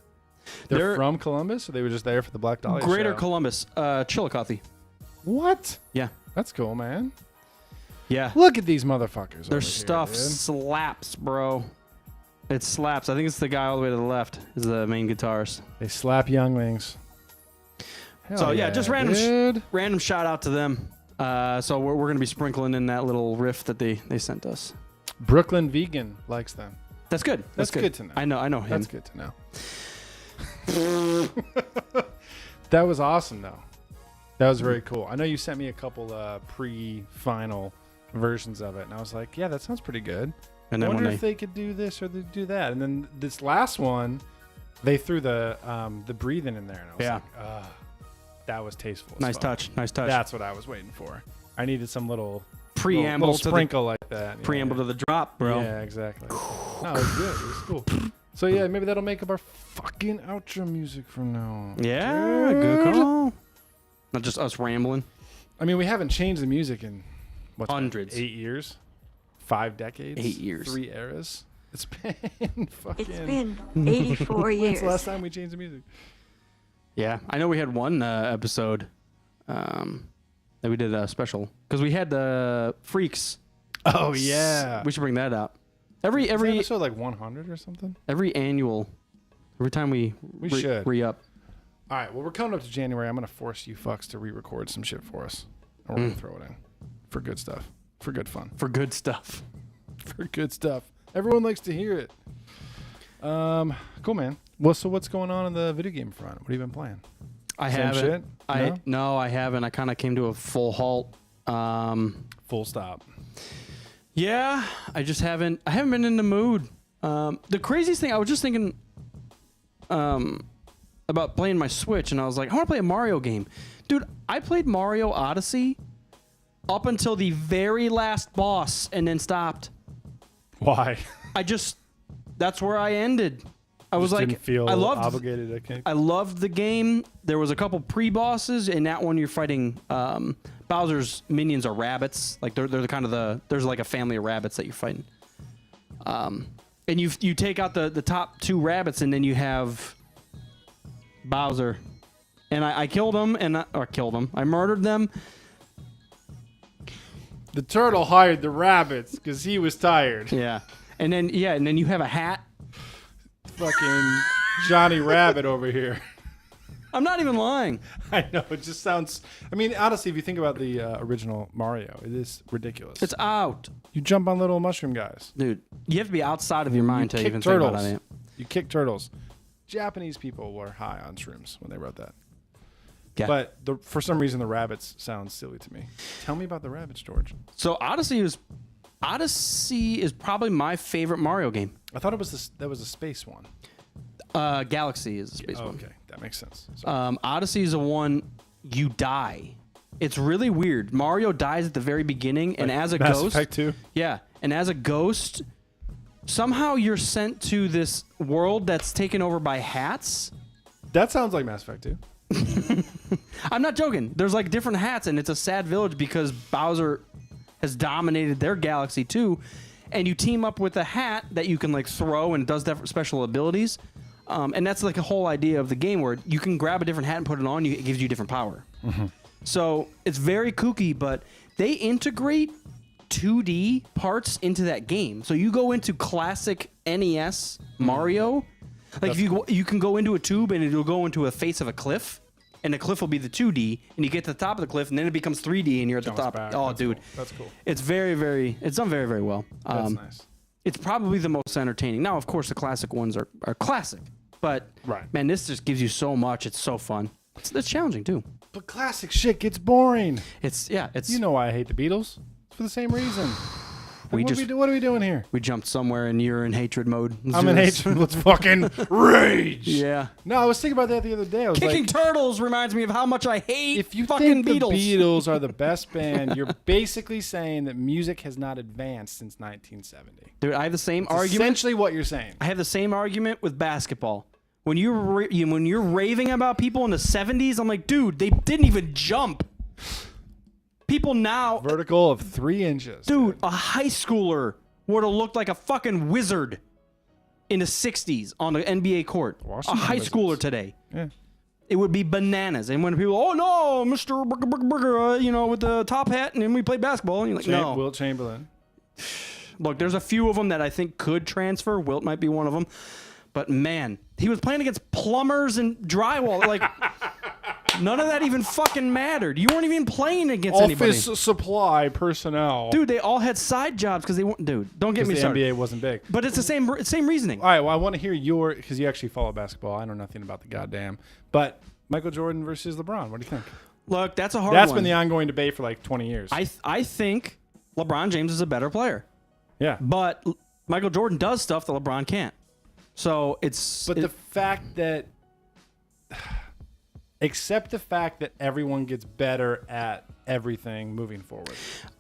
They're from Columbus, or they were just there for the Black Dahlia Greater show? Columbus. Chillicothe. What? Yeah. That's cool, man. Yeah. Look at these motherfuckers. Their over stuff here, dude. slaps, bro. It slaps. I think it's the guy all the way to the left is the main guitarist. They slap younglings. Hell So yeah, just dude. random shout out to them. So we're gonna be sprinkling in that little riff that they sent us. Brooklyn Vegan likes them. That's good. That's good to know. I know him. That's good to know. That was awesome, though. That was very cool. I know you sent me a couple pre-final versions of it, and I was like, yeah, that sounds pretty good. And I then wonder if they could do this or they do that. And then this last one, they threw the breathing in there, and I was like, that was tasteful. Nice touch. That's what I was waiting for. I needed some little preamble little sprinkle like that. Preamble to the drop, bro. Yeah, exactly. No, it was good. It was cool. So yeah, maybe that'll make up our fucking outro music from now on. Yeah, good call. Not just us rambling. I mean, we haven't changed the music in hundreds. 8 years, 5 decades, 8 years, 3 eras. It's been fucking. It's been 84 years. When's the last time we changed the music? Yeah, I know we had one episode that we did a special because we had the Freaks. Oh yeah, we should bring that up. Every episode like 100 or something. Every time we should re-up. All right, well, we're coming up to January. I'm gonna force you fucks to re-record some shit for us, and we're gonna throw it in for good stuff, for good fun, for good stuff, for good stuff. Everyone likes to hear it. Cool, man. Well, so what's going on the video game front? What have you been playing? I Same haven't. Shit? No, I haven't. I kind of came to a full halt. Full stop. Yeah, I just haven't. I haven't been in the mood. The craziest thing, I was just thinking about playing my Switch, and I was like, I want to play a Mario game. Dude, I played Mario Odyssey up until the very last boss and then stopped. Why? That's where I ended. I was like, didn't feel I loved obligated. Okay. I loved the game. There was a couple pre-bosses. In that one, you're fighting Bowser's minions are rabbits. Like they're the kind of there's like a family of rabbits that you're fighting. And you take out the top 2 rabbits, and then you have Bowser. And I killed him, I murdered them. The turtle hired the rabbits because he was tired. Yeah. And then you have a hat. Fucking Johnny Rabbit over here. I'm not even lying. I know, it just sounds. I mean, honestly, if you think about the original Mario, it is ridiculous. It's out. You jump on little mushroom guys. Dude, you have to be outside of your mind to even turtles. think about it. You kick turtles. Japanese people were high on shrooms when they wrote that. Yeah. But for some reason, the rabbits sound silly to me. Tell me about the rabbits, George. So Odyssey is probably my favorite Mario game. I thought that was a space one. Galaxy is a space one. Okay, that makes sense. Odyssey is the one you die. It's really weird. Mario dies at the very beginning, and as a Mass ghost, Effect 2? Yeah, and as a ghost, somehow you're sent to this world that's taken over by hats. That sounds like Mass Effect 2. I'm not joking. There's like different hats, and it's a sad village because Bowser has dominated their galaxy too. And you team up with a hat that you can like throw and it does different special abilities. And that's like a whole idea of the game where you can grab a different hat and put it on. It gives you different power. Mm-hmm. So it's very kooky, but they integrate 2D parts into that game. So you go into classic NES Mario, like you can go into a tube and it'll go into a face of a cliff, and the cliff will be the 2D, and you get to the top of the cliff, and then it becomes 3D, and you're at the top. Back. Oh, That's dude, cool. That's cool. it's it's done very, very well. That's nice. It's probably the most entertaining. Now, of course, the classic ones are classic, but man, this just gives you so much. It's so fun. It's challenging too. But classic shit gets boring. It's You know why I hate the Beatles? It's for the same reason. We What are we doing here? We jumped somewhere and you're in hatred mode. I'm in hatred. Let's fucking rage. Yeah. No, I was thinking about that the other day. I was Kicking like, Turtles reminds me of how much I hate if you fucking think Beatles. the Beatles are the best band, you're basically saying that music has not advanced since 1970. Dude, I have the same It's argument. essentially what you're saying. I have the same argument with basketball. When you're raving about people in the 70s, I'm like, dude, they didn't even jump. People now, Vertical of 3 inches. dude, a high schooler would have looked like a fucking wizard in the 60s on the NBA court. Washington a high Wizards. schooler today. Yeah. It would be bananas. And when people, oh no, Mr. Burger, with the top hat, and then we play basketball, and you're like, no. Wilt Chamberlain. Look, there's a few of them that I think could transfer. Wilt might be one of them. But man, he was playing against plumbers and drywall. Like, none of that even fucking mattered. You weren't even playing against anybody. Office supply personnel. Dude, they all had side jobs because they weren't. Dude, don't get me the started. NBA wasn't big. But it's the same reasoning. All right, well, I want to hear because you actually follow basketball. I know nothing about the goddamn. But Michael Jordan versus LeBron. What do you think? Look, that's a hard That's one. been the ongoing debate for like 20 years. I think LeBron James is a better player. Yeah. But Michael Jordan does stuff that LeBron can't. So it's... But the fact that... Accept the fact that everyone gets better at everything moving forward.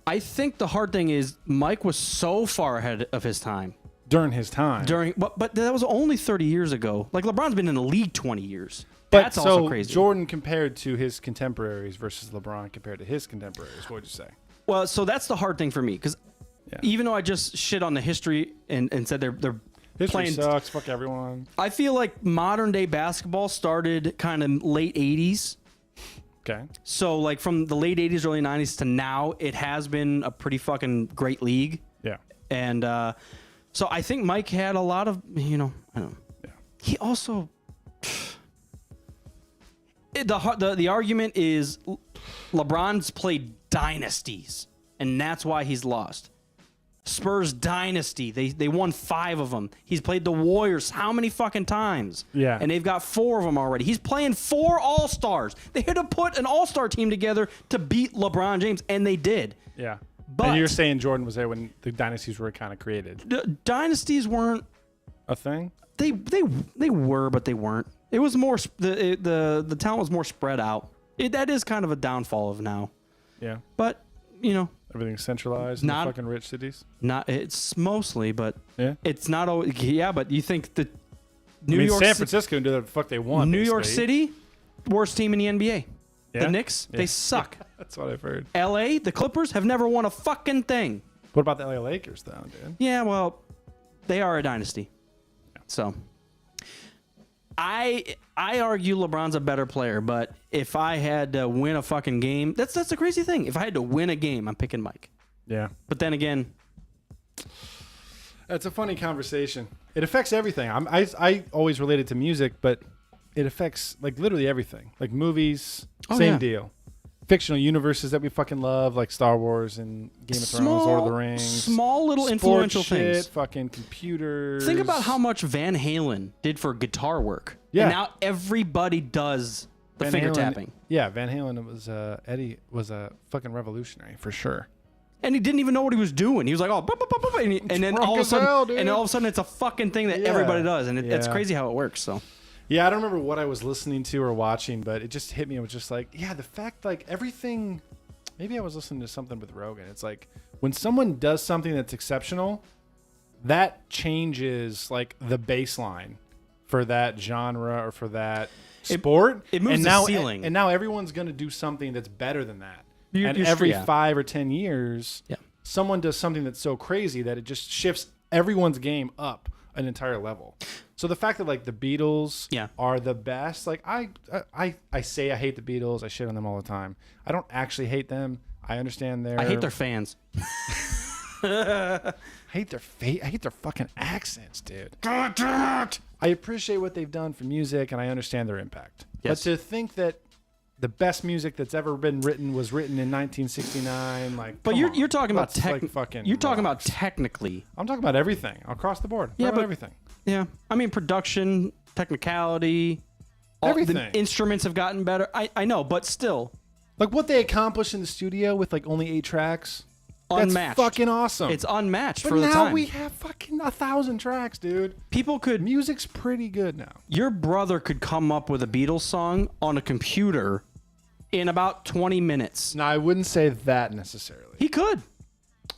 I think the hard thing is Mike was so far ahead of his time. During his time. But that was only 30 years ago. Like, LeBron's been in the league 20 years. But That's also crazy. Jordan compared to his contemporaries versus LeBron compared to his contemporaries, what would you say? Well, so that's the hard thing for me. Because even though I just shit on the history and said they're History playing... sucks. Fuck everyone. I feel like modern day basketball started kind of late 80s. Okay. So, like, from the late 80s, early 90s to now, it has been a pretty fucking great league. Yeah. And so I think Mike had a lot of, I don't know. Yeah. He also... The argument is LeBron's played dynasties, and that's why he's lost. Spurs dynasty. They won 5 of them. He's played the Warriors how many fucking times? Yeah. And they've got 4 of them already. He's playing 4 All-Stars. They had to put an All-Star team together to beat LeBron James, and they did. Yeah. But and you're saying Jordan was there when the dynasties were kind of created. Dynasties weren't A thing? they were, but they weren't. It was more the talent was more spread out. That is kind of a downfall of now. Yeah. But Everything's centralized in the fucking rich cities. Not it's mostly, but Yeah. it's not always. Yeah, but you think the New York San Francisco can do the fuck they want. New York basically. City, worst team in the NBA. Yeah? The Knicks, Yeah. they suck. That's what I've heard. LA, the Clippers have never won a fucking thing. What about the LA Lakers, though, dude? Yeah, well, they are a dynasty. So I argue LeBron's a better player, but if I had to win a fucking game, that's the crazy thing. If I had to win a game, I'm picking Mike. Yeah. But then again, That's a funny conversation. It affects everything. I always relate it to music, but it affects like literally everything. Like movies, same deal. Fictional universes that we fucking love, like Star Wars and Game of Thrones, Lord of the Rings. Small little Sports influential shit, things. fucking computers. Think about how much Van Halen did for guitar work. Yeah. And now everybody does the Van finger Halen- tapping. Yeah, Van Halen was Eddie was a fucking revolutionary for sure. And he didn't even know what he was doing. He was like, oh, bup, bup, bup, bup, and then drunk all of a as sudden, hell, dude. it's a fucking thing that Yeah. everybody does, and it's Yeah. crazy how it works. So Yeah, I don't remember what I was listening to or watching, but it just hit me. It was just like, yeah, the fact like everything. Maybe I was listening to something with Rogan. It's like when someone does something that's exceptional, that changes like the baseline for that genre or for that sport. it moves and the now, ceiling. And now everyone's going to do something that's better than that. You're- and you're every yeah. 5 or 10 years, someone does something that's so crazy that it just shifts everyone's game up an entire level. So the fact that like the Beatles are the best, like I say I hate the Beatles, I shit on them all the time. I don't actually hate them. I understand I hate their fans. I hate their I hate their fucking accents, dude. God damn it! I appreciate what they've done for music, and I understand their impact. Yes. But to think that the best music that's ever been written was written in 1969, like. But you're talking about fucking. You're talking about rocks. technically. I'm talking about everything across the board. Yeah, but everything. Yeah, I mean production, technicality, Everything. The instruments have gotten better. I know, but still, Like what they accomplished in the studio with like only 8 tracks. unmatched. That's fucking awesome. It's unmatched but for the now time. we have fucking 1,000 tracks, dude. People could. Music's pretty good now. Your brother could come up with a Beatles song on a computer in about 20 minutes. No, I wouldn't say that necessarily. He could.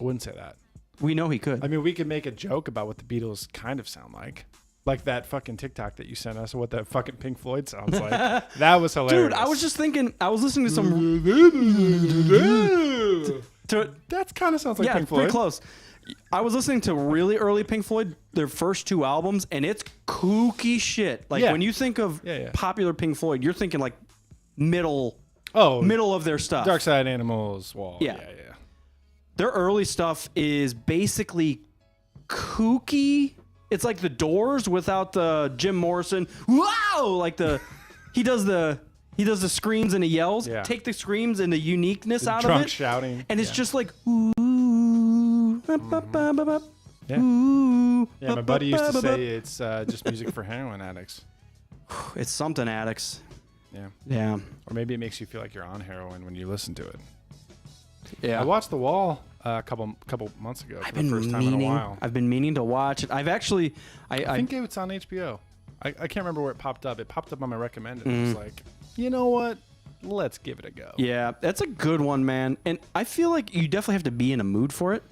I wouldn't say that. We know he could. I mean, we could make a joke about what the Beatles kind of sound like. Like that fucking TikTok that you sent us, or what that fucking Pink Floyd sounds like. That was hilarious. Dude, I was just thinking, I was listening to some. That kind of sounds like Yeah, Pink Floyd. pretty close. I was listening to really early Pink Floyd, their first 2 albums, and it's kooky shit. Like Yeah. when you think of popular Pink Floyd, you're thinking like middle of their stuff. Dark Side Animals, Wall. Yeah. Yeah. Their early stuff is basically kooky. It's like the Doors without the Jim Morrison. Wow! Like he does the screams and the yells. Yeah. Take the screams and the uniqueness out of Drunk it. shouting. And it's just like ooh. Yeah. Ooh. Yeah, my buddy used to say it's just music for heroin addicts. It's something addicts. Yeah. Yeah. Or maybe it makes you feel like you're on heroin when you listen to it. Yeah. I watched The Wall a couple months ago for the first time in a while. I've been meaning to watch it. I've actually I think it's on HBO. I can't remember where it popped up. It popped up on my recommended. I was like, you know what? Let's give it a go. Yeah, that's a good one, man. And I feel like you definitely have to be in a mood for it.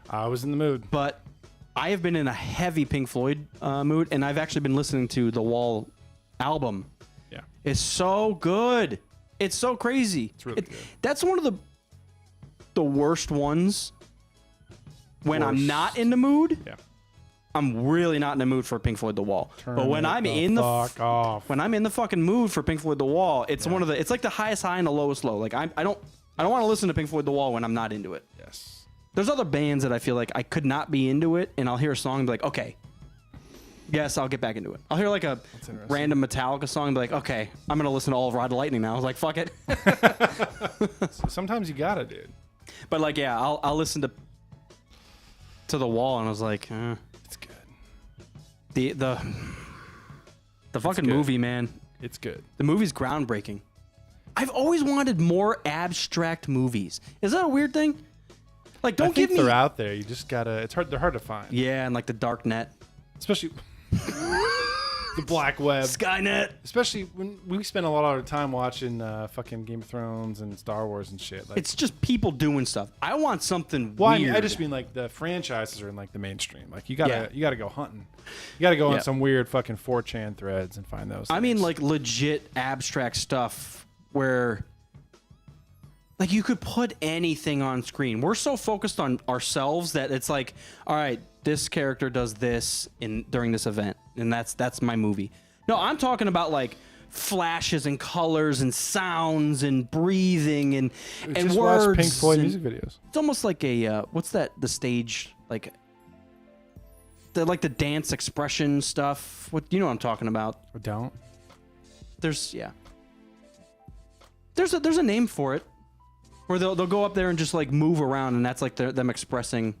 I was in the mood. But I have been in a heavy Pink Floyd mood, and I've actually been listening to the Wall album. Yeah. It's so good. It's so crazy. It's really good. That's one of the worst ones when I'm Worst. not in the mood. Yeah. I'm really not in the mood for Pink Floyd The Wall. But when I'm fuck off. when I'm in the fucking mood for Pink Floyd The Wall, it's one of the it's like the highest high and the lowest low. Like I don't want to listen to Pink Floyd The Wall when I'm not into it. Yes. There's other bands that I feel like I could not be into it, and I'll hear a song and be like, okay, yes, I'll get back into it. I'll hear like a random Metallica song and be like, okay, I'm gonna listen to all of Ride the Lightning now. I was like, fuck it. So sometimes you gotta, dude. But like, yeah, I'll listen to The Wall, and I was like, It's good. the fucking good. movie, man. It's good. The movie's groundbreaking. I've always wanted more abstract movies. Is that a weird thing? Like, don't I think give me. they're out there. You just gotta. It's hard. They're hard to find. Yeah, and like the dark net, Especially the black web. Skynet. Especially when we spend a lot of our time watching fucking Game of Thrones and Star Wars and shit. Like, It's just people doing stuff. I want something well, weird. I just mean like the franchises are in like the mainstream. Like you gotta Yeah. you gotta go hunting. You gotta go on Yeah. some weird fucking 4chan threads and find those. I mean, things. like legit abstract stuff where, like, you could put anything on screen. We're so focused on ourselves that it's like, all right, this character does this during this event, and that's my movie. No, I'm talking about like flashes and colors and sounds and breathing and just words. watch Pink Floyd and- music videos. It's almost like a what's that? The stage like the dance expression stuff. What you know what I'm talking about? Or don't. There's a name for it, where they'll go up there and just like move around, and that's like them expressing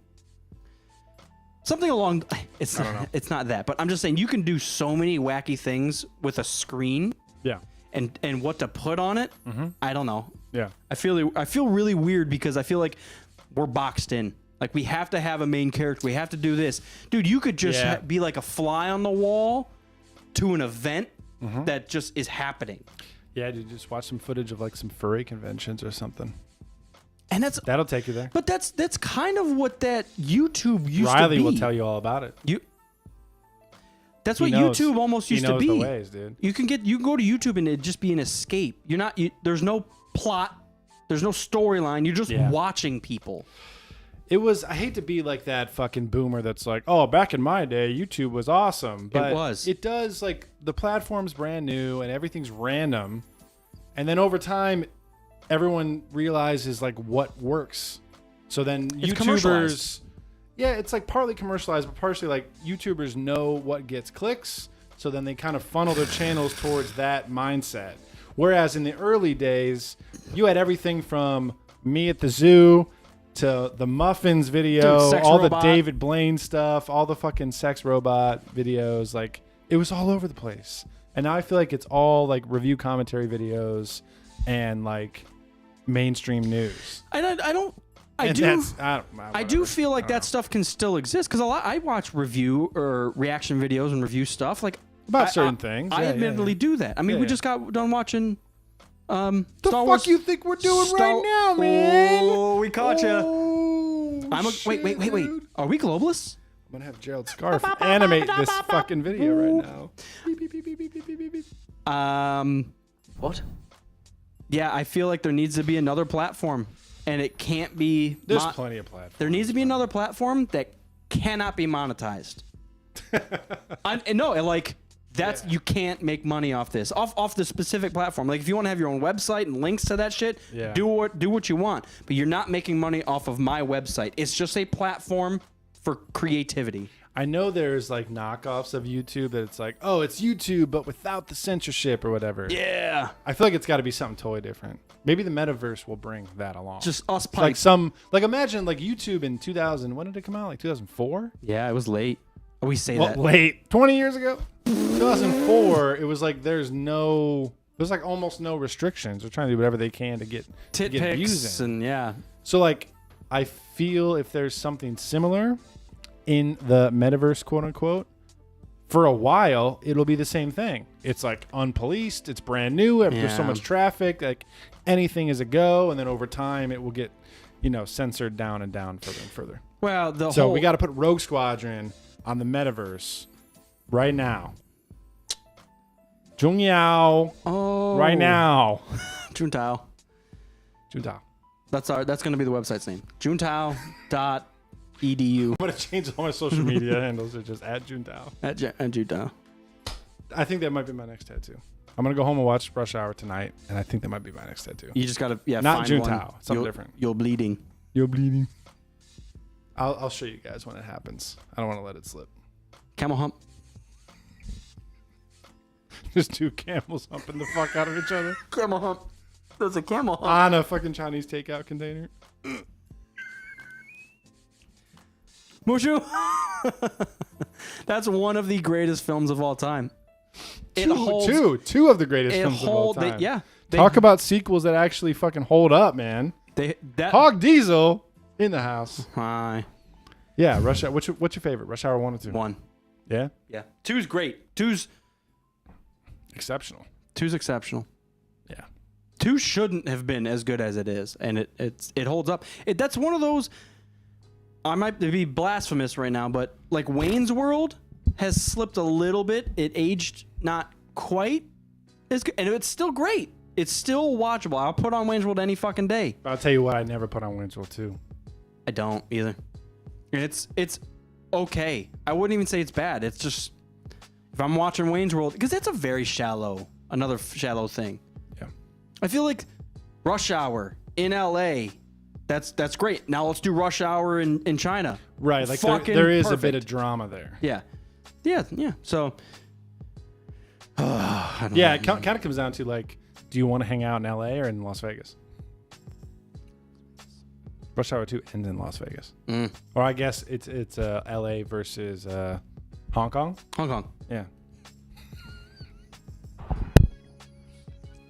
something along. It's not that, but I'm just saying you can do so many wacky things with a screen, Yeah. and what to put on it. I don't know. Yeah. I feel really weird because I feel like we're boxed in. Like we have to have a main character. We have to do this, dude. You could just Yeah. be like a fly on the wall to an event that just is happening. Yeah, dude, just watch some footage of like some furry conventions or something. And That'll take you there. but that's kind of what that YouTube used Riley to be. will tell you all about it. That's He what knows. YouTube almost He used to knows be. the ways, dude. You can go to YouTube and it just be an escape. There's no plot. There's no storyline. You're just watching people. It was. I hate to be like that fucking boomer that's like, oh, back in my day, YouTube was awesome. But was. It does, like, the platform's brand new and everything's random. And then over time, everyone realizes, like, what works. So then It's commercialized. YouTubers Yeah, it's like partly commercialized, but partially like YouTubers know what gets clicks, so then they kind of funnel their channels towards that mindset. Whereas in the early days, you had everything from me at the zoo to the Muffins video, Dude, sex all robot. the David Blaine stuff, all the fucking sex robot videos. Like, it was all over the place. And now I feel like it's all like review commentary videos and like mainstream news. I do feel like that stuff can still exist because I watch review or reaction videos and review stuff like About certain things. I Yeah, admittedly do that. I mean, Yeah, we yeah. just got done watching. The Star Wars. fuck you think we're doing right now, man? Oh, we caught you. Oh, Wait. dude. Are we globalists? I'm gonna have Gerald Scarf animate this fucking video right now. Beep, beep, beep, beep, beep, beep, beep, beep. What? Yeah, I feel like there needs to be another platform, and it can't be. There's plenty of platforms. There needs to be another platform that cannot be monetized. You can't make money off this, off the specific platform. Like if you want to have your own website and links to that shit, Yeah. do what you want. But you're not making money off of my website. It's just a platform for creativity. I know there's like knockoffs of YouTube that it's like, oh, it's YouTube but without the censorship or whatever. Yeah. I feel like it's got to be something totally different. Maybe the metaverse will bring that along. Just us It's like pipes. imagine like YouTube in 2000. When did it come out? Like 2004? Yeah, it was late. We say Well, that. late. 20 years ago? 2004, it was like there's like almost no restrictions. They're trying to do whatever they can to get Tit get views pics in. and yeah. So like I feel if there's something similar in the metaverse, quote unquote, for a while it'll be the same thing. It's like unpoliced, it's brand new, there's so Yeah. much traffic, like anything is a go, and then over time it will get, censored down and down further and further. Well, So we got to put Rogue Squadron on the metaverse right now. Jungyao right now. Juntao. Juntao. That's going to be the website's name. Juntao.edu. I'm going to change all my social media handles to just at Juntao. At Juntao. I think that might be my next tattoo. I'm going to go home and watch Rush Hour tonight, and I think that might be my next tattoo. You just got to Not find Juntao, one. something different. You're bleeding. You're bleeding. I'll show you guys when it happens. I don't want to let it slip. Camel hump. Just two camels humping the fuck out of each other Camel hump. There's a camel hump. on a fucking Chinese takeout container. Mushu. That's one of the greatest films of all time. It holds, Two of the greatest it films of all hold, time. they, Talk about sequels that actually fucking hold up, man. that. Hog Diesel in the house. Hi. Yeah, Rush Hour. What's your favorite? Rush Hour 1 or 2? 1. Yeah? Yeah. 2's great. 2's Exceptional. exceptional. Yeah. 2 shouldn't have been as good as it is, and it holds up. That's one of those. I might be blasphemous right now, but like Wayne's World has slipped a little bit. It aged not quite as good, and it's still great. It's still watchable. I'll put on Wayne's World any fucking day. I'll tell you what, I never put on Wayne's World 2. I don't either. It's okay. I wouldn't even say it's bad. It's just if I'm watching Wayne's World, because it's a very another shallow thing. Yeah. I feel like Rush Hour in LA, that's great. Now let's do Rush Hour in China. Right, like Fucking there is perfect. a bit of drama there. Yeah. So I don't Yeah, know. it kind of comes down to like, do you want to hang out in LA or in Las Vegas? Rush Hour 2 ends in Las Vegas. Or I guess it's LA versus Hong Kong. Hong Kong. Yeah.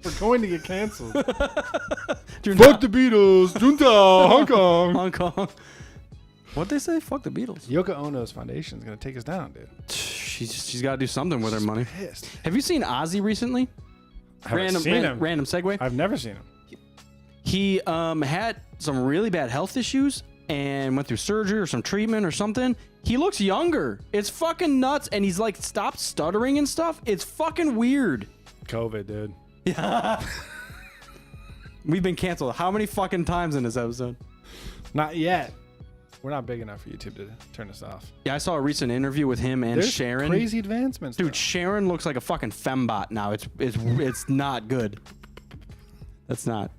We're going to get canceled. Fuck the Beatles, Junta, Hong Kong. Hong Kong. What'd they say? Fuck the Beatles. Yoko Ono's foundation is going to take us down, dude. She's got to do something with her money. Pissed. Have you seen Ozzy recently? I haven't seen him. Random segue. I've never seen him. He had some really bad health issues and went through surgery or some treatment or something. He looks younger. It's fucking nuts. And he's like stopped stuttering and stuff. It's fucking weird. COVID, dude. Yeah. We've been canceled how many fucking times in this episode? Not yet. We're not big enough for YouTube to turn us off. Yeah, I saw a recent interview with him and There's Sharon. crazy advancements. Dude, though. Sharon looks like a fucking fembot now. It's not good. That's not.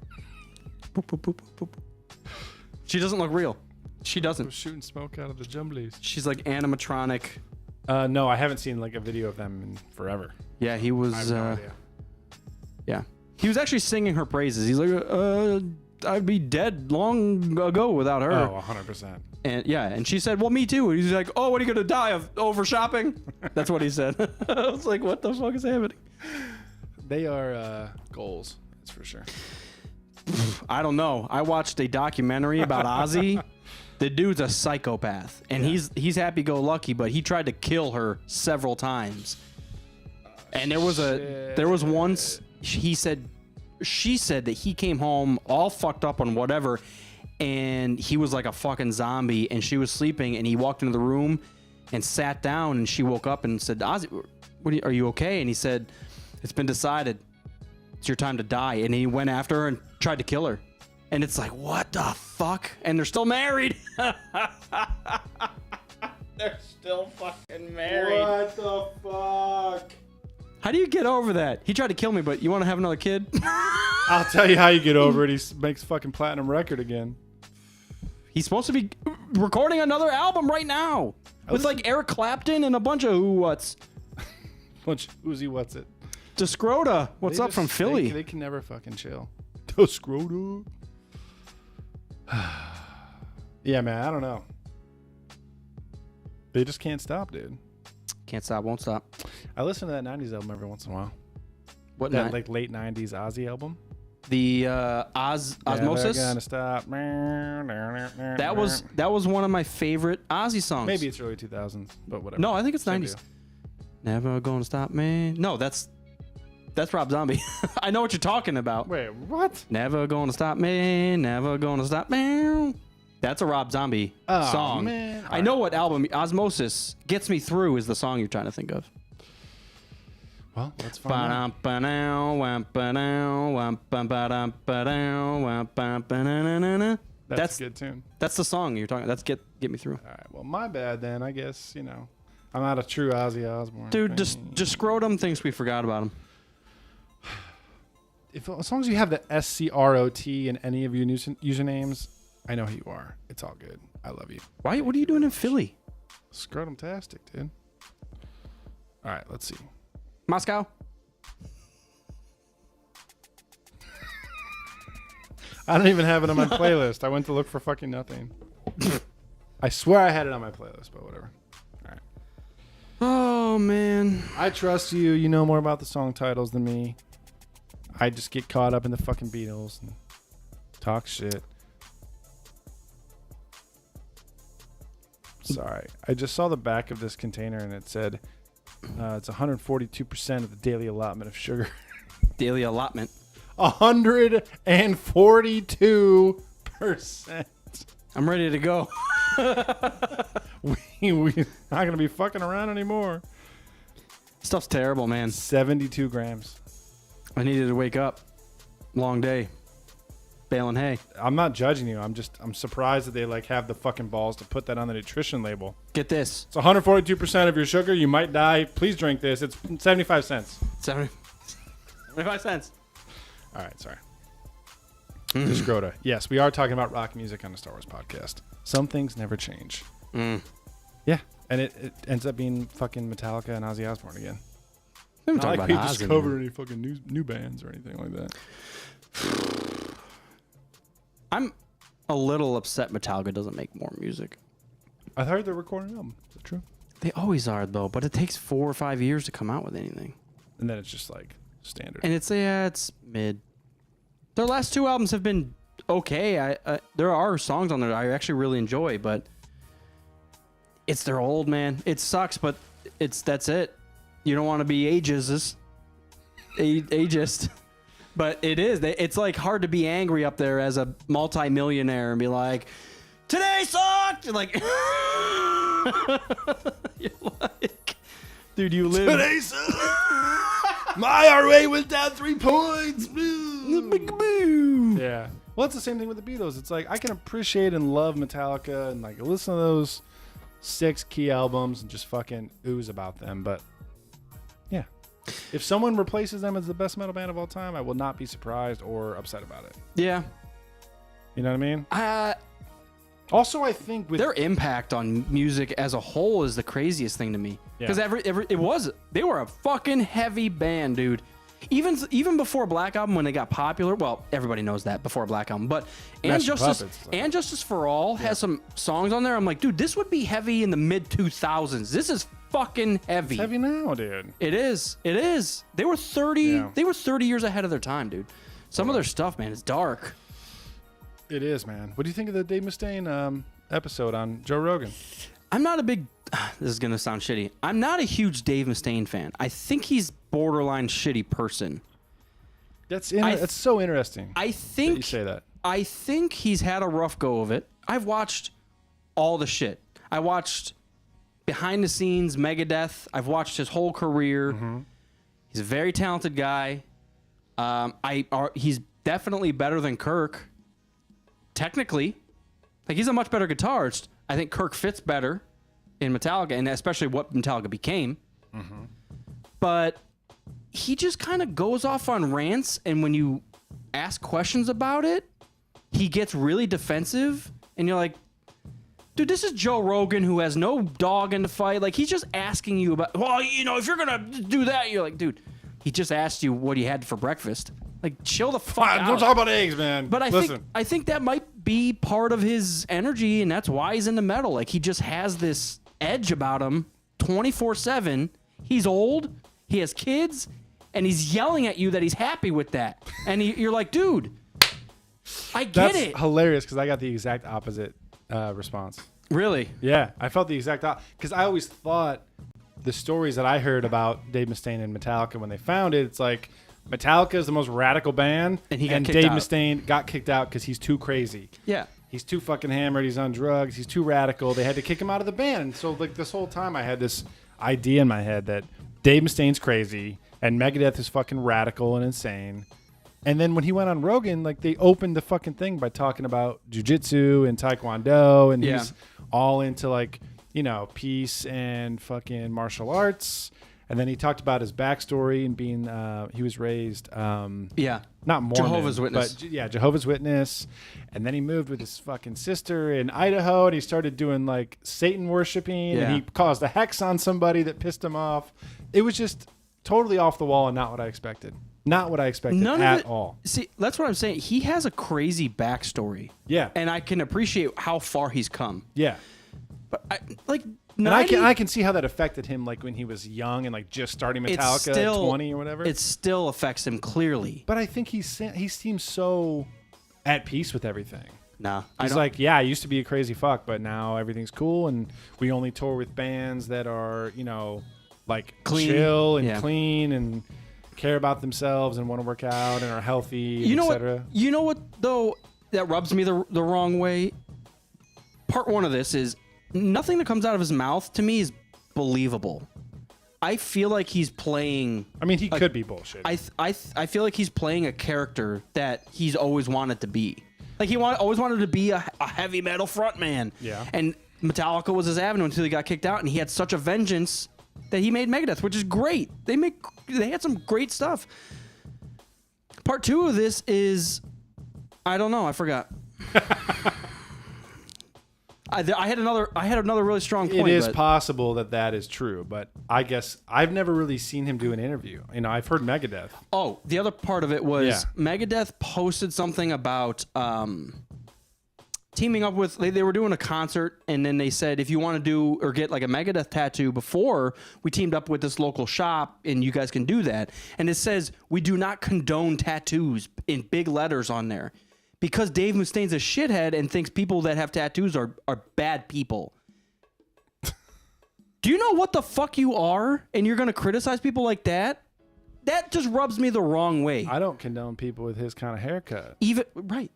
Boop, boop, boop, boop, boop. She doesn't look real. She doesn't. Shooting smoke out of the jumblies. She's like animatronic. No, I haven't seen like a video of them in forever. Yeah, he was. I have no idea. Yeah, he was actually singing her praises. He's like, I'd be dead long ago without her. Oh, 100%. And yeah, and she said, well, me too. And he's like, oh, what are you gonna die of over shopping? That's what he said. I was like, what the fuck is happening? They are goals, that's for sure. I don't know. I watched a documentary about Ozzy. The dude's a psychopath, and he's happy-go-lucky, but he tried to kill her several times. And there was once she said that he came home all fucked up on whatever, and he was like a fucking zombie, and she was sleeping, and he walked into the room and sat down, and she woke up and said, Ozzy, are you okay? And he said, it's been decided. It's your time to die. And he went after her and tried to kill her. And it's like, what the fuck? And they're still married. They're still fucking married. What the fuck? How do you get over that? He tried to kill me, but you want to have another kid? I'll tell you how you get over it. He makes fucking platinum record again. He's supposed to be recording another album right now. With like Eric Clapton and a bunch of who-whats. Bunch Uzi what's it? Descrota. What's up from Philly? They can never fucking chill. Descrota. Yeah, man, I don't know. They just can't stop, dude. Can't stop, won't stop. I listen to that 90s album every once in a while. What That night? like late 90s Ozzy album. The Osmosis? Never gonna stop. That was one of my favorite Ozzy songs. Maybe it's early 2000s, but whatever. No, I think it's Same 90s. deal. Never gonna stop me. No, that's Rob Zombie. I know what you're talking about. Wait, what? Never gonna stop me. Never gonna stop me. That's a Rob Zombie song. Man. I know what album Osmosis Gets Me Through is the song you're trying to think of. Well, let's find out. That's a good tune. That's the song you're talking. That's Get Me Through. All right. Well, my bad then. I guess, I'm not a true Ozzy Osbourne. Dude, fan. just Scrotum thinks we forgot about him. As long as you have the SCROT in any of your usernames, I know who you are. It's all good. I love you. Why? What are you doing in Philly? Scrotumtastic, dude. All right, let's see. Moscow? I don't even have it on my playlist. I went to look for fucking nothing. I swear I had it on my playlist, but whatever. All right. Oh, man. I trust you. You know more about the song titles than me. I just get caught up in the fucking Beatles and talk shit. Sorry. I just saw the back of this container and it said it's 142% of the daily allotment of sugar. Daily allotment. 142%. I'm ready to go. We're not going to be fucking around anymore. Stuff's terrible, man. 72 grams. I needed to wake up. Long day. Baling hay. I'm not judging you. I'm surprised that they have the fucking balls to put that on the nutrition label. Get this. It's 142% of your sugar. You might die. Please drink this. It's 75 cents. 75 cents. All right, sorry. Discrota. Yes, we are talking about rock music on the Star Wars podcast. Some things never change. Yeah, and it ends up being fucking Metallica and Ozzy Osbourne again. Not Not like we Ozzy, discovered man. any fucking new bands or anything like that. I'm a little upset Metallica doesn't make more music. I heard they're recording an album. Is that true? They always are, though, but it takes 4 or 5 years to come out with anything. And then it's just like standard. And it's mid. Their last 2 albums have been okay. There are songs on there I actually really enjoy, but they're old, man. It sucks, but that's it. You don't want to be ageist. But it is. It's like hard to be angry up there as a multi-millionaire and be like, today sucked. You're like, dude, you live. Today sucked. My RA went down 3 points. Yeah. Well, it's the same thing with the Beatles. It's like I can appreciate and love Metallica and listen to those 6 key albums and just fucking ooze about them. But yeah, if someone replaces them as the best metal band of all time, I will not be surprised or upset about it. Yeah. You know what I mean? Also, I think with their impact on music as a whole is the craziest thing to me. Because they were a fucking heavy band, dude. Even before Black Album, when they got popular, well, everybody knows that before Black Album, but And Justice for All has some songs on there. I'm like, dude, this would be heavy in the mid 2000s. This is fucking heavy. It's heavy now, dude. It is. They were 30. Yeah. They were 30 years ahead of their time, dude. Some of their stuff, man, is dark. It is, man. What do you think of the Dave Mustaine episode on Joe Rogan? I'm not a big... This is going to sound shitty. I'm not a huge Dave Mustaine fan. I think he's borderline shitty person. That's so interesting. I think... that you say that. I think he's had a rough go of it. I've watched all the shit. I watched behind the scenes Megadeth. I've watched his whole career. Mm-hmm. He's a very talented guy. He's definitely better than Kirk. Technically, like he's a much better guitarist. I think Kirk fits better in Metallica, and especially what Metallica became. Mm-hmm. But he just kind of goes off on rants, and when you ask questions about it, he gets really defensive, and you're like, dude, this is Joe Rogan who has no dog in the fight. Like, he's just asking you about, well, you know, if you're going to do that, you're like, dude, he just asked you what he had for breakfast. Like, chill the fuck out. Don't talk about eggs, man. But I think that might be part of his energy, and that's why he's into metal. Like, he just has this edge about him 24/7. He's old, he has kids, and he's yelling at you that he's happy with that. And you're like, dude, I get it. That's hilarious, because I got the exact opposite response. Really? Yeah, I felt the exact opposite. Because I always thought the stories that I heard about Dave Mustaine and Metallica when they founded, it's like, Metallica is the most radical band, and Dave Mustaine got kicked out because he's too crazy. Yeah. He's too fucking hammered. He's on drugs. He's too radical. They had to kick him out of the band. And so, like, this whole time I had this idea in my head that Dave Mustaine's crazy and Megadeth is fucking radical and insane. And then when he went on Rogan, like, they opened the fucking thing by talking about jiu-jitsu and taekwondo, and he's all into, like, you know, peace and fucking martial arts. And then he talked about his backstory and being, he was raised, not Mormon, Jehovah's Witness. But Jehovah's Witness. And then he moved with his fucking sister in Idaho, and he started doing like Satan worshiping, and he caused a hex on somebody that pissed him off. It was just totally off the wall and not what I expected. Not what I expected at all. See, that's what I'm saying. He has a crazy backstory. Yeah. And I can appreciate how far he's come. Yeah. But I can see how that affected him, like when he was young and like just starting Metallica at 20 or whatever. It still affects him clearly. But I think he seems so at peace with everything. Nah, he's like, I used to be a crazy fuck, but now everything's cool, and we only tour with bands that are, you know, like clean, chill and clean and care about themselves and want to work out and are healthy, etc. You know what though that rubs me the wrong way? Part one of this is nothing that comes out of his mouth to me is believable. I feel like he's playing... I mean, he could be bullshit. I feel like he's playing a character that he's always wanted to be. Like, he always wanted to be a heavy metal frontman. Yeah. And Metallica was his avenue until he got kicked out, and he had such a vengeance that he made Megadeth, which is great. They had some great stuff. Part two of this is... I don't know. I forgot. I had another really strong point. It is possible that is true, but I guess I've never really seen him do an interview. You know, I've heard Megadeth. Oh, the other part of it was Megadeth posted something about teaming up with. They were doing a concert, and then they said, if you want to do or get like a Megadeth tattoo before, we teamed up with this local shop, and you guys can do that. And it says, we do not condone tattoos in big letters on there. Because Dave Mustaine's a shithead and thinks people that have tattoos are bad people. Do you know what the fuck you are? And you're going to criticize people like that? That just rubs me the wrong way. I don't condone people with his kind of haircut. Right.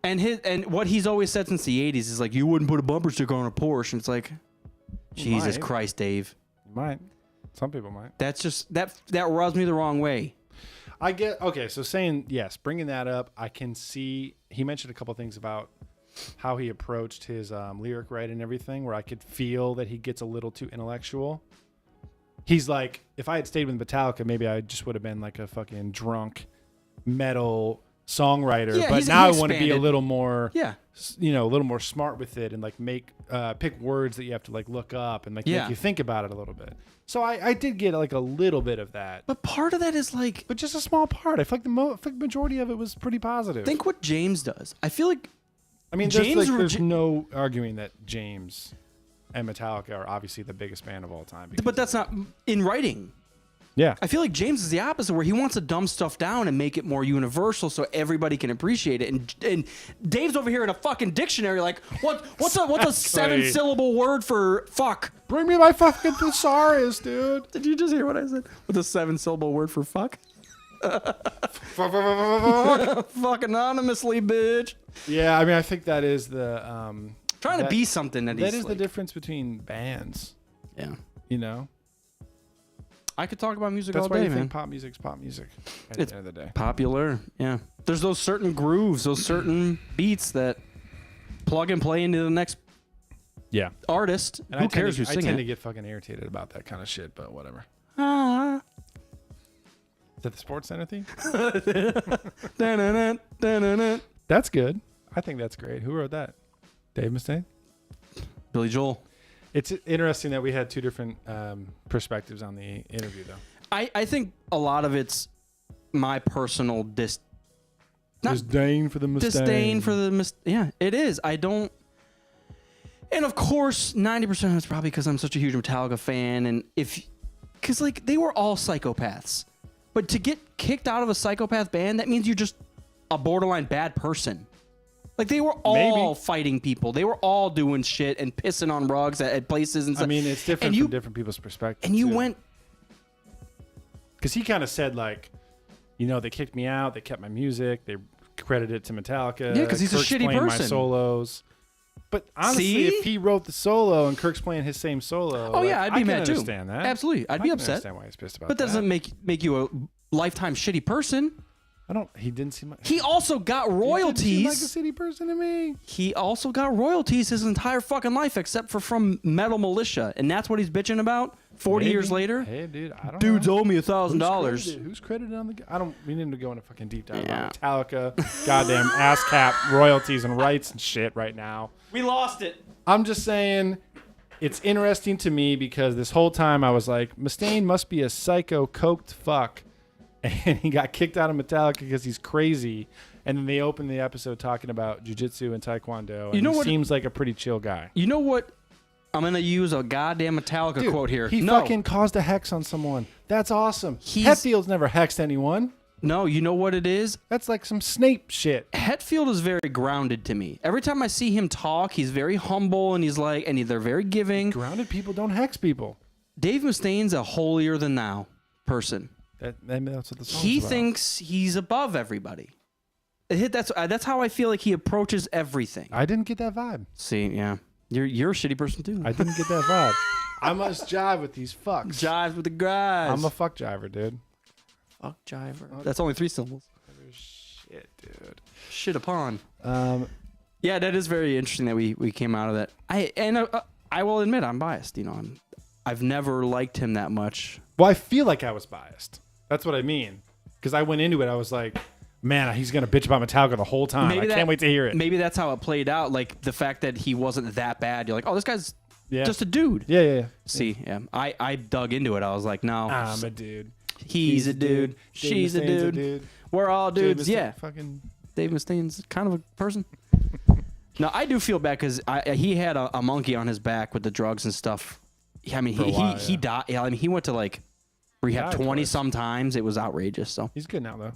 And what he's always said since the 80s is like, you wouldn't put a bumper sticker on a Porsche. And it's like, Jesus Christ, Dave. You might. Some people might. That's just, that rubs me the wrong way. I get, okay, so saying, yes, bringing that up, I can see, he mentioned a couple things about how he approached his lyric writing and everything, where I could feel that he gets a little too intellectual. He's like, if I had stayed with Metallica, maybe I just would have been like a fucking drunk metal songwriter, Yeah, but he's- now he I want to be a expanded. little more, Yeah. a little more smart with it and like pick words that you have to like look up and like Yeah. make you think about it a little bit. So I did get like a little bit of that, But part of that is like, but just a small part. I feel like the majority of it was pretty positive. think what James does. I feel like I mean, James there's J- no arguing that James and Metallica are obviously the biggest band of all time. because but that's not in writing. yeah. I feel like James is the opposite, where he wants to dumb stuff down and make it more universal so everybody can appreciate it. And Dave's over here in a fucking dictionary, like, what's a 7-syllable word for fuck? Bring me my fucking thesaurus, dude. Did you just hear what I said? What's a 7-syllable word for fuck? Fuck anonymously, bitch. Yeah, I mean, I think that is the Trying to be something that that he's is the like, difference between bands. yeah. You know, I could talk about music that's all why day, you man. think pop music's pop music. At It's the end of the day, Popular, yeah. There's those certain grooves, those certain beats that plug and play into the next yeah. artist. And Who I tend cares to, who's I singing tend to it? get fucking irritated about that kind of shit, but whatever. Ah. Is that the Sports Center theme? Dun-dun-dun, dun-dun-dun. That's good. I think that's great. Who wrote that? Dave Mustaine? Billy Joel. It's interesting that we had two different perspectives on the interview, though. I think a lot of it's my personal not- Disdain for the Mustaine. disdain for the yeah, it is. I don't. And of course, 90% of it's probably because I'm such a huge Metallica fan, and because like they were all psychopaths, but to get kicked out of a psychopath band, that means you're just a borderline bad person. Like they were all fighting people, they were all doing shit and pissing on rugs at places and stuff. I mean, it's different from different people's perspectives. And you too. went, Because he kind of said, like, they kicked me out. They kept my music. They credited it to Metallica. Yeah, 'cause he's a Kirk's shitty playing person. my solos. But honestly, See? if he wrote the solo and Kirk's playing his same solo, oh yeah, I'd be mad I too. can understand that. Absolutely, I'd I be can upset. understand why he's pissed about But that that. doesn't make you a lifetime shitty person. He didn't seem like... He also got He didn't seem royalties. like a shitty person to me. He also got royalties his entire fucking life, except for from Metal Militia, and that's what he's bitching about. 40 Maybe. years later, Hey, dude, I don't dudes know. owe me $1,000. Who's credited on the... We need to go into fucking deep dive Yeah. about Metallica, goddamn ass cap royalties and rights and shit right now. We lost it. I'm just saying, it's interesting to me because this whole time I was like, Mustaine must be a psycho coked fuck, and he got kicked out of Metallica because he's crazy. And then they opened the episode talking about jiu-jitsu and taekwondo. And he seems like a pretty chill guy. You know what? I'm gonna use a goddamn Metallica Dude, quote here. He fucking caused a hex on someone. That's awesome. Hetfield's never hexed anyone. No, you know what it is? That's like some Snape shit. Hetfield is very grounded to me. Every time I see him talk, he's very humble and they're very giving. Grounded people don't hex people. Dave Mustaine's a holier than thou person. Maybe that's what the song's He about. thinks he's above everybody. That's how I feel like he approaches everything. I didn't get that vibe. See, yeah, you're a shitty person too. I didn't get that vibe. I must jive with these fucks. Jive with the guys. I'm a fuck jiver, dude. fuck jiver. That's only 3 syllables. Shit, dude. Shit upon. Yeah, that is very interesting that we came out of that. I will admit I'm biased. I've never liked him that much. Well, I feel like I was biased. That's what I mean. Because I went into it, I was like, man, he's going to bitch about Metallica the whole time. I can't wait to hear it. Maybe that's how it played out. Like the fact that he wasn't that bad. You're like, oh, this guy's just a dude. Yeah. See, yeah. I dug into it. I was like, no. I'm a dude. He's a dude. She's a Mustaine's dude. We're all dudes. Yeah. Fucking... Dave Mustaine's kind of a person. No, I do feel bad because he had a monkey on his back with the drugs and stuff. I mean, he died. Yeah, I mean, he went to like rehab 20 some times. It was outrageous. So he's good now, though.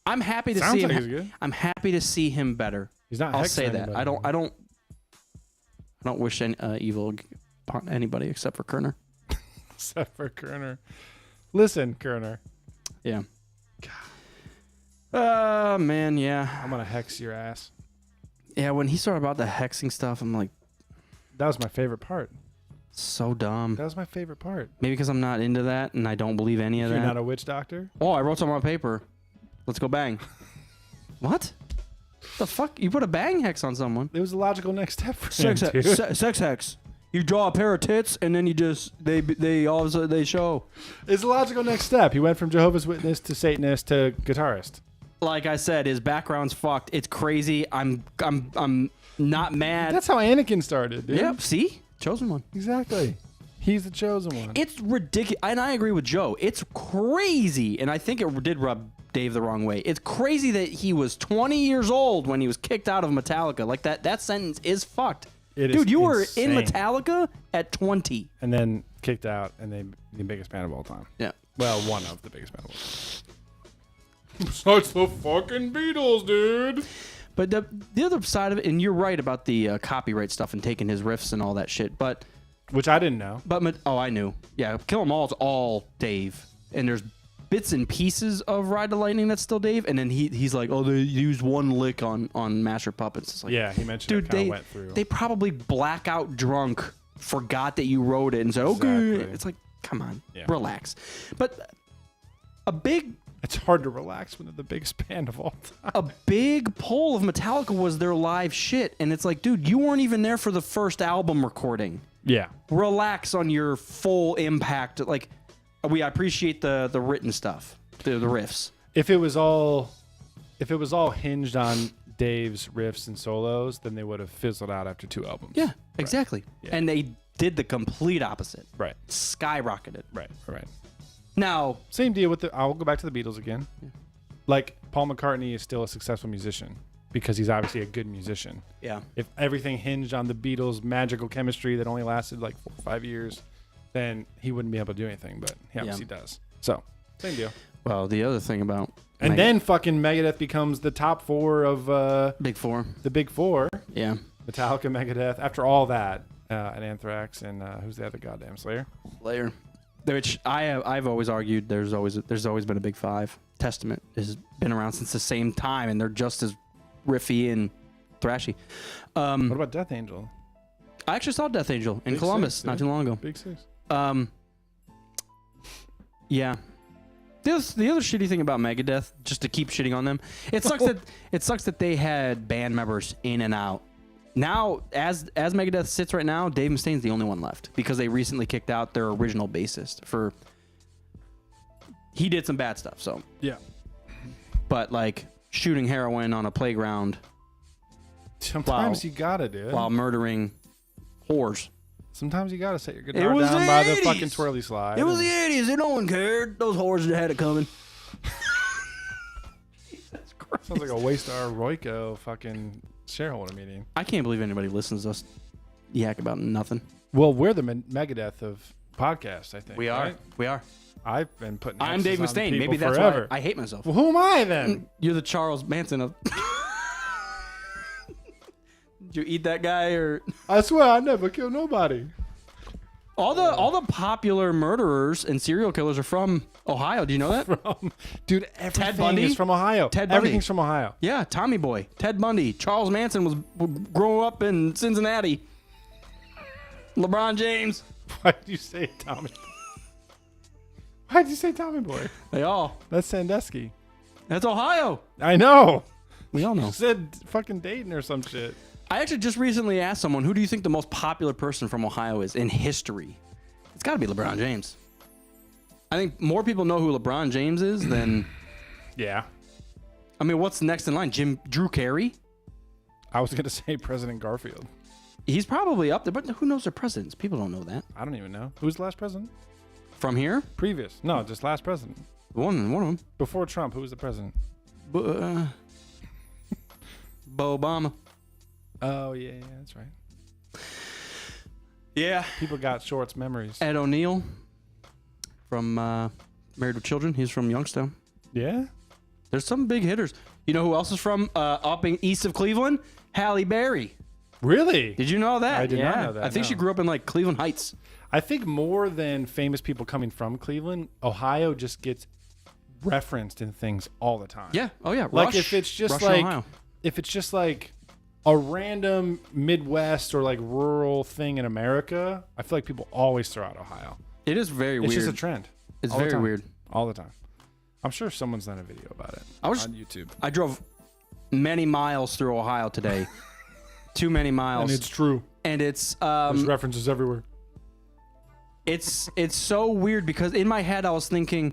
I'm happy to Sounds see him. like he's good. I'm happy to see him better. He's not. I'll hexing say that. anybody. I don't wish any, evil upon anybody except for Kerner. Except for Kerner. Listen, Kerner. Yeah. Man, yeah. I'm gonna hex your ass. Yeah, when he started about the hexing stuff, I'm like, That was my favorite part. so dumb. That was my favorite part. Maybe because I'm not into that and I don't believe any of You're that. not a witch doctor? Oh, I wrote something on paper. Let's go bang. What? The fuck? You put a bang hex on someone? It was a logical next step for Sex him, hex. dude. Sex hex. You draw a pair of tits and then you just they all of a sudden they show. It's a logical next step. He went from Jehovah's Witness to Satanist to guitarist. like I said, his background's fucked. It's crazy. I'm not mad. That's how Anakin started, dude. Yep. See, chosen one. Exactly. He's the chosen one. It's ridiculous, and I agree with Joe. It's crazy, and I think it did rub Dave the wrong way. It's crazy that he was 20 years old when he was kicked out of Metallica. Like that sentence is fucked. Dude, you were in Metallica at 20. And then kicked out, and they the biggest band of all time. Yeah. Well, one of the biggest band of all time. Besides the fucking Beatles, dude. But the other side of it, and you're right about the copyright stuff and taking his riffs and all that shit, but... Which I didn't know. But I knew. Yeah, Kill 'Em All's all Dave. And there's bits and pieces of Ride the Lightning that's still Dave, and then he's like, oh, they used one lick on Master Puppets. It's like, yeah, he mentioned dude, it kind of went through. They probably blackout drunk, forgot that you wrote it, and said, okay. It's like, come on, relax. But it's hard to relax when they're the biggest band of all time. A big pull of Metallica was their live shit, and it's like, dude, you weren't even there for the first album recording. Yeah. Relax on your full impact. Like, I appreciate the written stuff, the riffs. If it was all hinged on Dave's riffs and solos, then they would have fizzled out after 2 albums. Yeah, exactly. Yeah. And they did the complete opposite. Right. Skyrocketed. Right. Now, same deal with I'll go back to the Beatles again. Yeah. Like, Paul McCartney is still a successful musician because he's obviously a good musician. Yeah. If everything hinged on the Beatles' magical chemistry that only lasted like 4 or 5 years, then he wouldn't be able to do anything, but he obviously does. So, same deal. Well, the other thing about... And then fucking Megadeth becomes the top 4 of... Big Four. The Big Four. Yeah. Metallica, Megadeth. After all that, and Anthrax, and who's the other goddamn Slayer? Slayer. Which I've always argued there's always been a Big Five. Testament has been around since the same time, and they're just as riffy and thrashy. What about Death Angel? I actually saw Death Angel in Columbus not too long ago. Big 6. Yeah. The other shitty thing about Megadeth, just to keep shitting on them, it sucks that they had band members in and out. Now, as Megadeth sits right now, Dave Mustaine's the only one left because they recently kicked out their original bassist for. He did some bad stuff, so yeah. But like shooting heroin on a playground. Sometimes you gotta do it while murdering whores. Sometimes you gotta set your guitar down by the fucking twirly slide. It was the 80s, and no one cared. Those whores had it coming. Jesus Christ. Sounds like a waste our Royco fucking shareholder meeting. I can't believe anybody listens to us yak about nothing. Well, we're the Megadeth of podcasts, I think. We are. Right? We are. I've been putting. I'm Dave Mustaine. Maybe that's forever. why I hate myself. Well, who am I then? You're the Charles Manson of. Did you eat that guy or? I swear I never killed nobody. All the popular murderers and serial killers are from Ohio. Do you know that? Dude, everything is from Ohio. Ted Bundy. Everything's from Ohio. Yeah, Tommy Boy, Ted Bundy, Charles Manson was grew up in Cincinnati. LeBron James. Why did you say Tommy? Why did you say Tommy Boy? They all. That's Sandusky. That's Ohio. I know. We all know. You said fucking Dayton or some shit. I actually just recently asked someone, who do you think the most popular person from Ohio is in history? It's got to be LeBron James. I think more people know who LeBron James is than... Yeah. I mean, what's next in line? Drew Carey? I was going to say President Garfield. He's probably up there, but who knows their presidents? People don't know that. I don't even know. Who's the last president? From here? Previous. No, just last president. One of them. Before Trump, who was the president? Bo Obama. Oh, yeah, that's right. Yeah. People got Short's memories. Ed O'Neill from Married with Children. He's from Youngstown. Yeah? There's some big hitters. You know who else is from up in east of Cleveland? Halle Berry. Really? Did you know that? I did not know that. I think she grew up in like Cleveland Heights. I think more than famous people coming from Cleveland, Ohio just gets referenced in things all the time. Yeah. Oh yeah. Like Rush, if it's just Rush, like Ohio. if it's just like a random Midwest or like rural thing in America, I feel like people always throw out Ohio. It is very weird. It's just a trend. It's all the very time. weird. All the time. I'm sure someone's done a video about it on YouTube. I drove many miles through Ohio today. Too many miles. And it's true. And it's there's references everywhere. It's so weird because in my head I was thinking,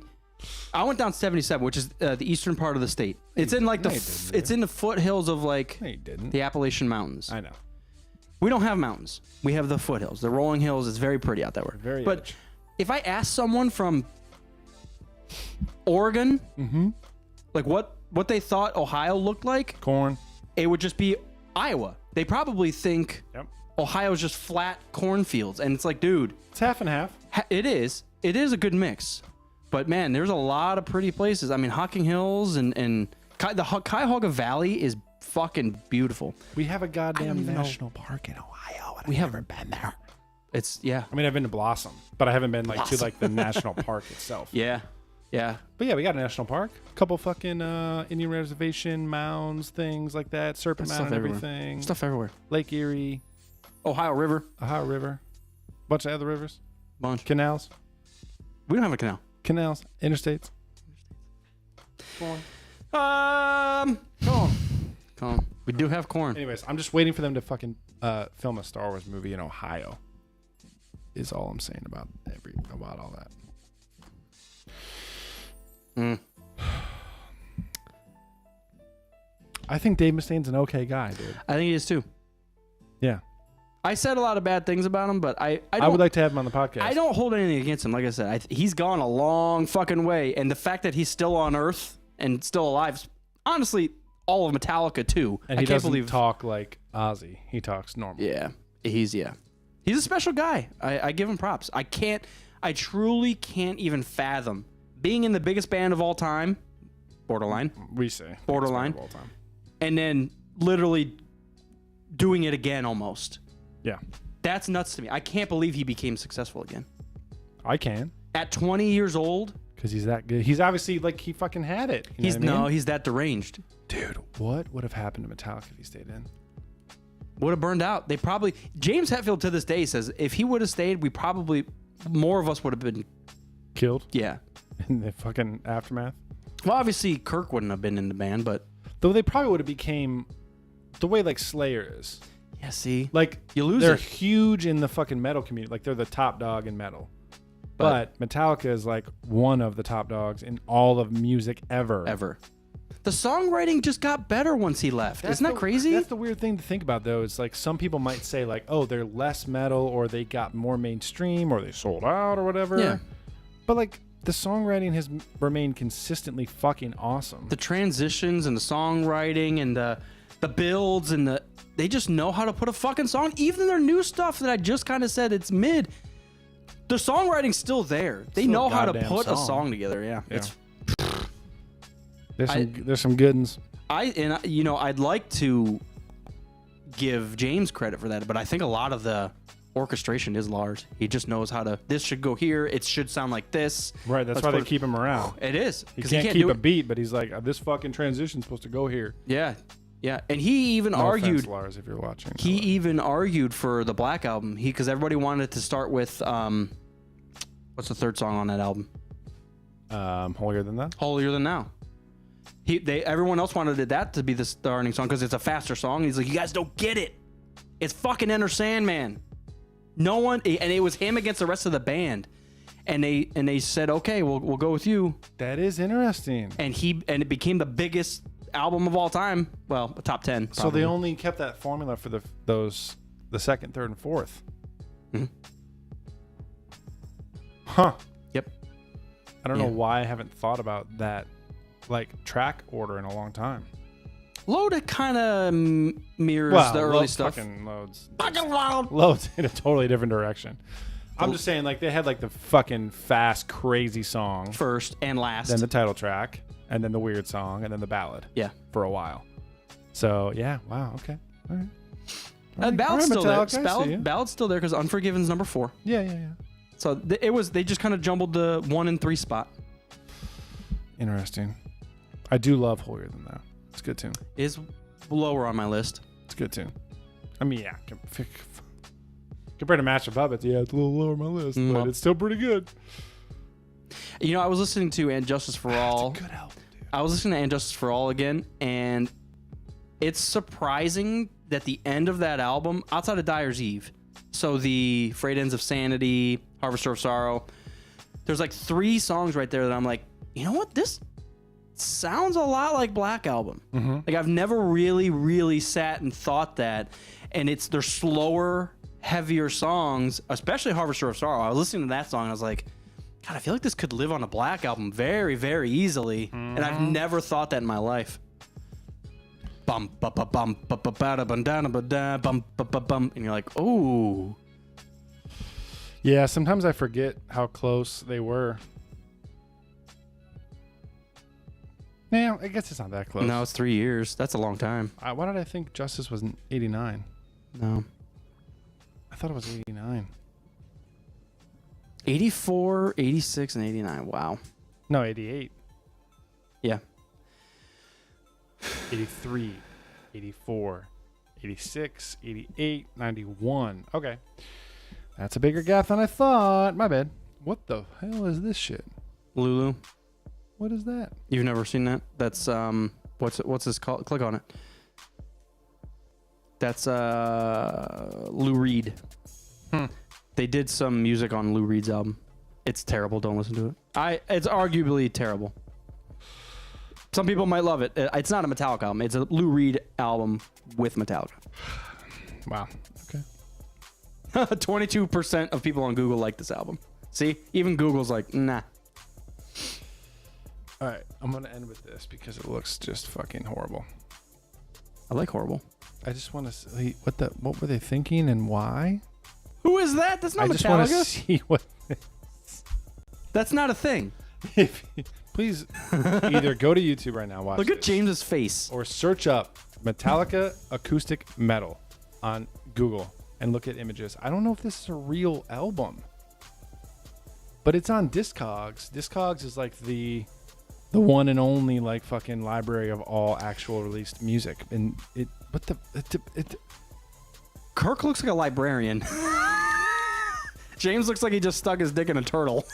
I went down 77, which is the eastern part of the state. It's in like it's in the foothills of like No, you didn't. the Appalachian Mountains. I know. We don't have mountains. We have the foothills, the rolling hills. It's very pretty out there. Very but edge. if I ask someone from Oregon, like what they thought Ohio looked like, Corn. it would just be Iowa. They probably think Yep. Ohio's just flat cornfields, and it's like, dude, It's half and half. it is a good mix. But man, there's a lot of pretty places. I mean, Hocking Hills and the Cuyahoga Valley is fucking beautiful. We have a goddamn even know. national park in Ohio. And We I've have- never been there. It's yeah, I mean, I've been to Blossom, but I haven't been like to like the national park itself. yeah. But yeah, we got a national park, a couple fucking Indian reservation mounds, things like that, Serpent Stuff Mound and everywhere. everything. Stuff everywhere. Lake Erie, Ohio River, Ohio River, bunch of other rivers, bunch. canals, We don't have a canal. interstates. Corn. We do have corn. Anyways, I'm just waiting for them to fucking film a Star Wars movie in Ohio. Is all I'm saying about all that. I think Dave Mustaine's an okay guy, dude. I think he is too. Yeah, I said a lot of bad things about him, but I would like to have him on the podcast. I don't hold anything against him. Like I said, he's gone a long fucking way, and the fact that he's still on Earth and still alive, honestly, all of Metallica too. And I he can't doesn't believe. talk like Ozzy. He talks normal. Yeah, he's a special guy. I give him props. I truly can't even fathom being in the biggest band of all time, borderline, We say Borderline. of all time. and then literally doing it again almost. Yeah, That's nuts to me. I can't believe he became successful again. I can At 20 years old, because he's that good. He's obviously like he fucking had it. You know what I mean? he's that deranged. Dude, what would have happened to Metallica if he stayed in? Would have burned out. They probably James Hetfield to this day says if he would have stayed, we probably more of us would have been Killed yeah. in the fucking aftermath. Well, obviously Kirk wouldn't have been in the band, but Though they probably would have became the way like Slayer is. yeah, see, Like you lose they're it. huge in the fucking metal community. Like they're the top dog in metal. But Metallica is like one of the top dogs in all of music ever. Ever. The songwriting just got better once he left. Isn't that crazy? That's the weird thing to think about, though. It's like some people might say, like, oh, they're less metal, or they got more mainstream, or they sold out, or whatever. Yeah. But like the songwriting has remained consistently fucking awesome. The transitions and the songwriting and the builds and they just know how to put a fucking song. Even their new stuff that I just kind of said it's mid. The songwriting's still there. They Still a know how to goddamn put a song. song together. Yeah. Yeah. It's There's some good ones. I'd like to give James credit for that, but I think a lot of the orchestration is Lars. He just knows how to. This should go here. It should sound like this. Right. That's Let's why they put- keep him around. It is He 'cause can't keep do a it. beat, but he's like, this fucking transition's supposed to go here. Yeah, yeah, and he even No argued. offense, Lars, if you're watching. He even argued for the Black Album. Because everybody wanted to start with what's the third song on that album? Holier Than That. Holier Than Now. Everyone else wanted that to be the starting song because it's a faster song. He's like, you guys don't get it. It's fucking Enter Sandman. No one, and it was him against the rest of the band, and they said, okay, we'll go with you, That is interesting. and it became the biggest album of all time. Well, top 10. So probably. they only kept that formula for the second, third, and fourth. Mhm. Huh. Yep. I don't know Yeah. why I haven't thought about that, like track order in a long time. Load kind of mirrors the early stuff. Fucking loads. Fucking wild. Loads in a totally different direction. I'm just saying, like they had like the fucking fast, crazy song, First and last. then the title track, and then the weird song, and then the ballad. Yeah. For a while. So yeah. Wow. Okay. All right. Ballad's still there. Metallica, I see ya. Ballad's still there because Unforgiven's number 4. Yeah. So they just kind of jumbled the 1 and 3 spot. Interesting. I do love Holier Than That. It's a good tune. Is lower on my list. It's a good tune. I mean, yeah. Compared to Match of Puppets, yeah, it's a little lower on my list, but it's still pretty good. You know, I was listening to And Justice for All. Good album, dude. I was listening to And Justice for All again, and it's surprising that the end of that album, outside of Dyer's Eve, so the Frayed Ends of Sanity, Harvester of Sorrow, there's like 3 songs right there that I'm like, you know what? This sounds a lot like Black Album. Mm-hmm. Like I've never really sat and thought that. And they're slower, heavier songs, especially Harvester of Sorrow. I was listening to that song and I was like, God, I feel like this could live on a Black Album very, very easily. And I've never thought that in my life. Bum ba ba bum ba ba ba da bum da ba da bum ba ba bum, and you're like, oh. Yeah, sometimes I forget how close they were. Yeah, I guess it's not that close. No, it's 3 years. That's a long time. Why did I think Justice was in 89? No. I thought it was 89. 84, 86, and 89. Wow. No, 88. Yeah. 83, 84, 86, 88, 91. Okay. That's a bigger gap than I thought. My bad. What the hell is this shit? Lulu. What is that? You've never seen that? That's what's this called? Click on it. That's Lou Reed. They did some music on Lou Reed's album. It's terrible. Don't listen to it. It's arguably terrible. Some people might love it. It's not a Metallica album. It's a Lou Reed album with Metallica. Wow. Okay. 22% of people on Google like this album. See? Even Google's like, nah. All right. I'm going to end with this because it looks just fucking horrible. I like horrible. I just want to see what were they thinking and why? Who is that? That's not I just want to Metallica. see what. That's not a thing. Please either go to YouTube right now, watch Look at this, James's face. or search up Metallica acoustic metal on Google and look at images. I don't know if this is a real album, but it's on Discogs. Discogs is like the one and only like fucking library of all actual released music. And Kirk looks like a librarian. James looks like he just stuck his dick in a turtle.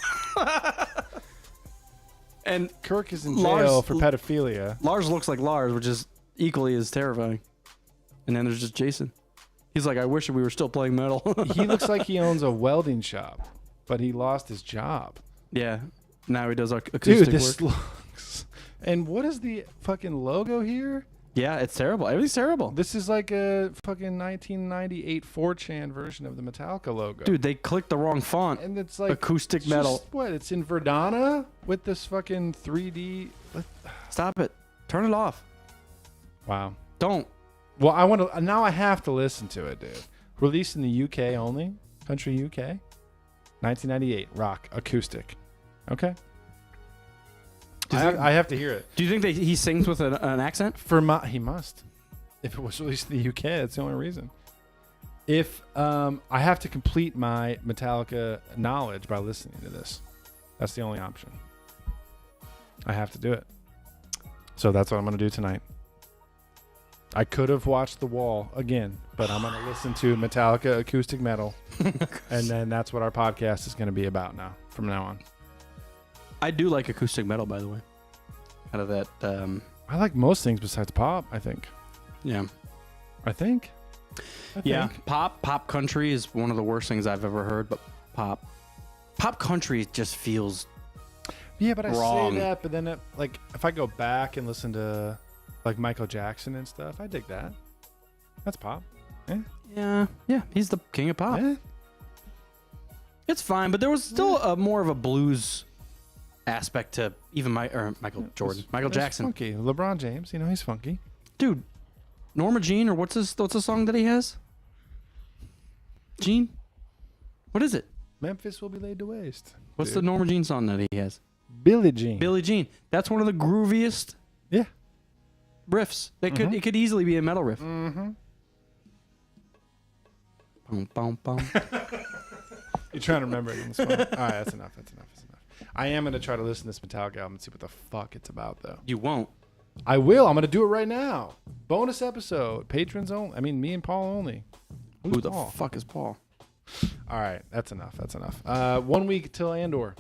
And Kirk is in Lars- jail for pedophilia. Lars looks like Lars, which is equally as terrifying. And then there's just Jason. He's like, I wish we were still playing metal. He looks like he owns a welding shop, but he lost his job. Yeah. Now he does acoustic Dude, this work. looks... And what is the fucking logo here? Yeah, it's terrible. Everything's terrible. This is like a fucking 1998 4chan version of the Metallica logo. Dude, they clicked the wrong font. And it's like... Acoustic it's metal. just, what? It's in Verdana with this fucking 3D... Stop it. Turn it off. Wow. Don't. Well, I want to... Now I have to listen to it, dude. Released in the UK only. Country UK. 1998. Rock. Acoustic. Okay. I have to hear it. Do you think that he sings with an accent? He must. If it was released in the UK, that's the only reason. If I have to complete my Metallica knowledge by listening to this, that's the only option. I have to do it. So that's what I'm going to do tonight. I could have watched The Wall again, but I'm going to listen to Metallica acoustic metal, and then that's what our podcast is going to be about now, from now on. I do like acoustic metal, by the way. Out of that, I like most things besides pop, I think. yeah. I think. Pop country is one of the worst things I've ever heard, but pop country just feels Yeah, but I wrong. say that, but then if I go back and listen to like Michael Jackson and stuff, I dig that. That's pop. yeah, he's the king of pop. Yeah. It's fine, but there was still a more of a blues aspect to even Michael Jackson. Funky. LeBron James, he's funky. Dude, Norma Jean, or what's the song that he has? Jean? What is it? Memphis will be laid to waste. What's the Norma Jean song that he has? Billie Jean. Billie Jean. That's one of the grooviest Yeah. riffs. It could easily be a metal riff. Mm-hmm. Boom, boom, boom. You're trying to remember it in this one. All right, that's enough. I am going to try to listen to this Metallica album and see what the fuck it's about, though. You won't. I will. I'm going to do it right now. Bonus episode. Patrons only. I mean, me and Paul only. Who the Paul? fuck is Paul? All right, that's enough. 1 week till Andor.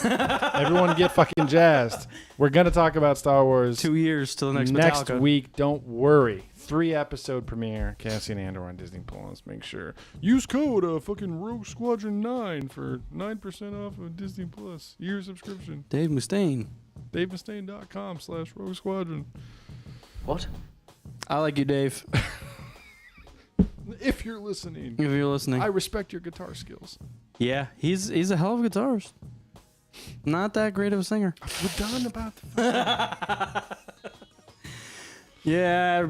Everyone get fucking jazzed. We're going to talk about Star Wars 2 years till the next next Metallica. week. Don't worry. 3-episode premiere. Cassian Andor on Disney Plus. Make sure. Use code fucking Rogue Squadron 9 for 9% off of Disney Plus. Year subscription. Dave Mustaine. DaveMustaine.com/Rogue Squadron. What? I like you, Dave. If you're listening, If you're listening. I respect your guitar skills. Yeah, he's a hell of a guitarist. Not that great of a singer. We're done about the Yeah, everybody.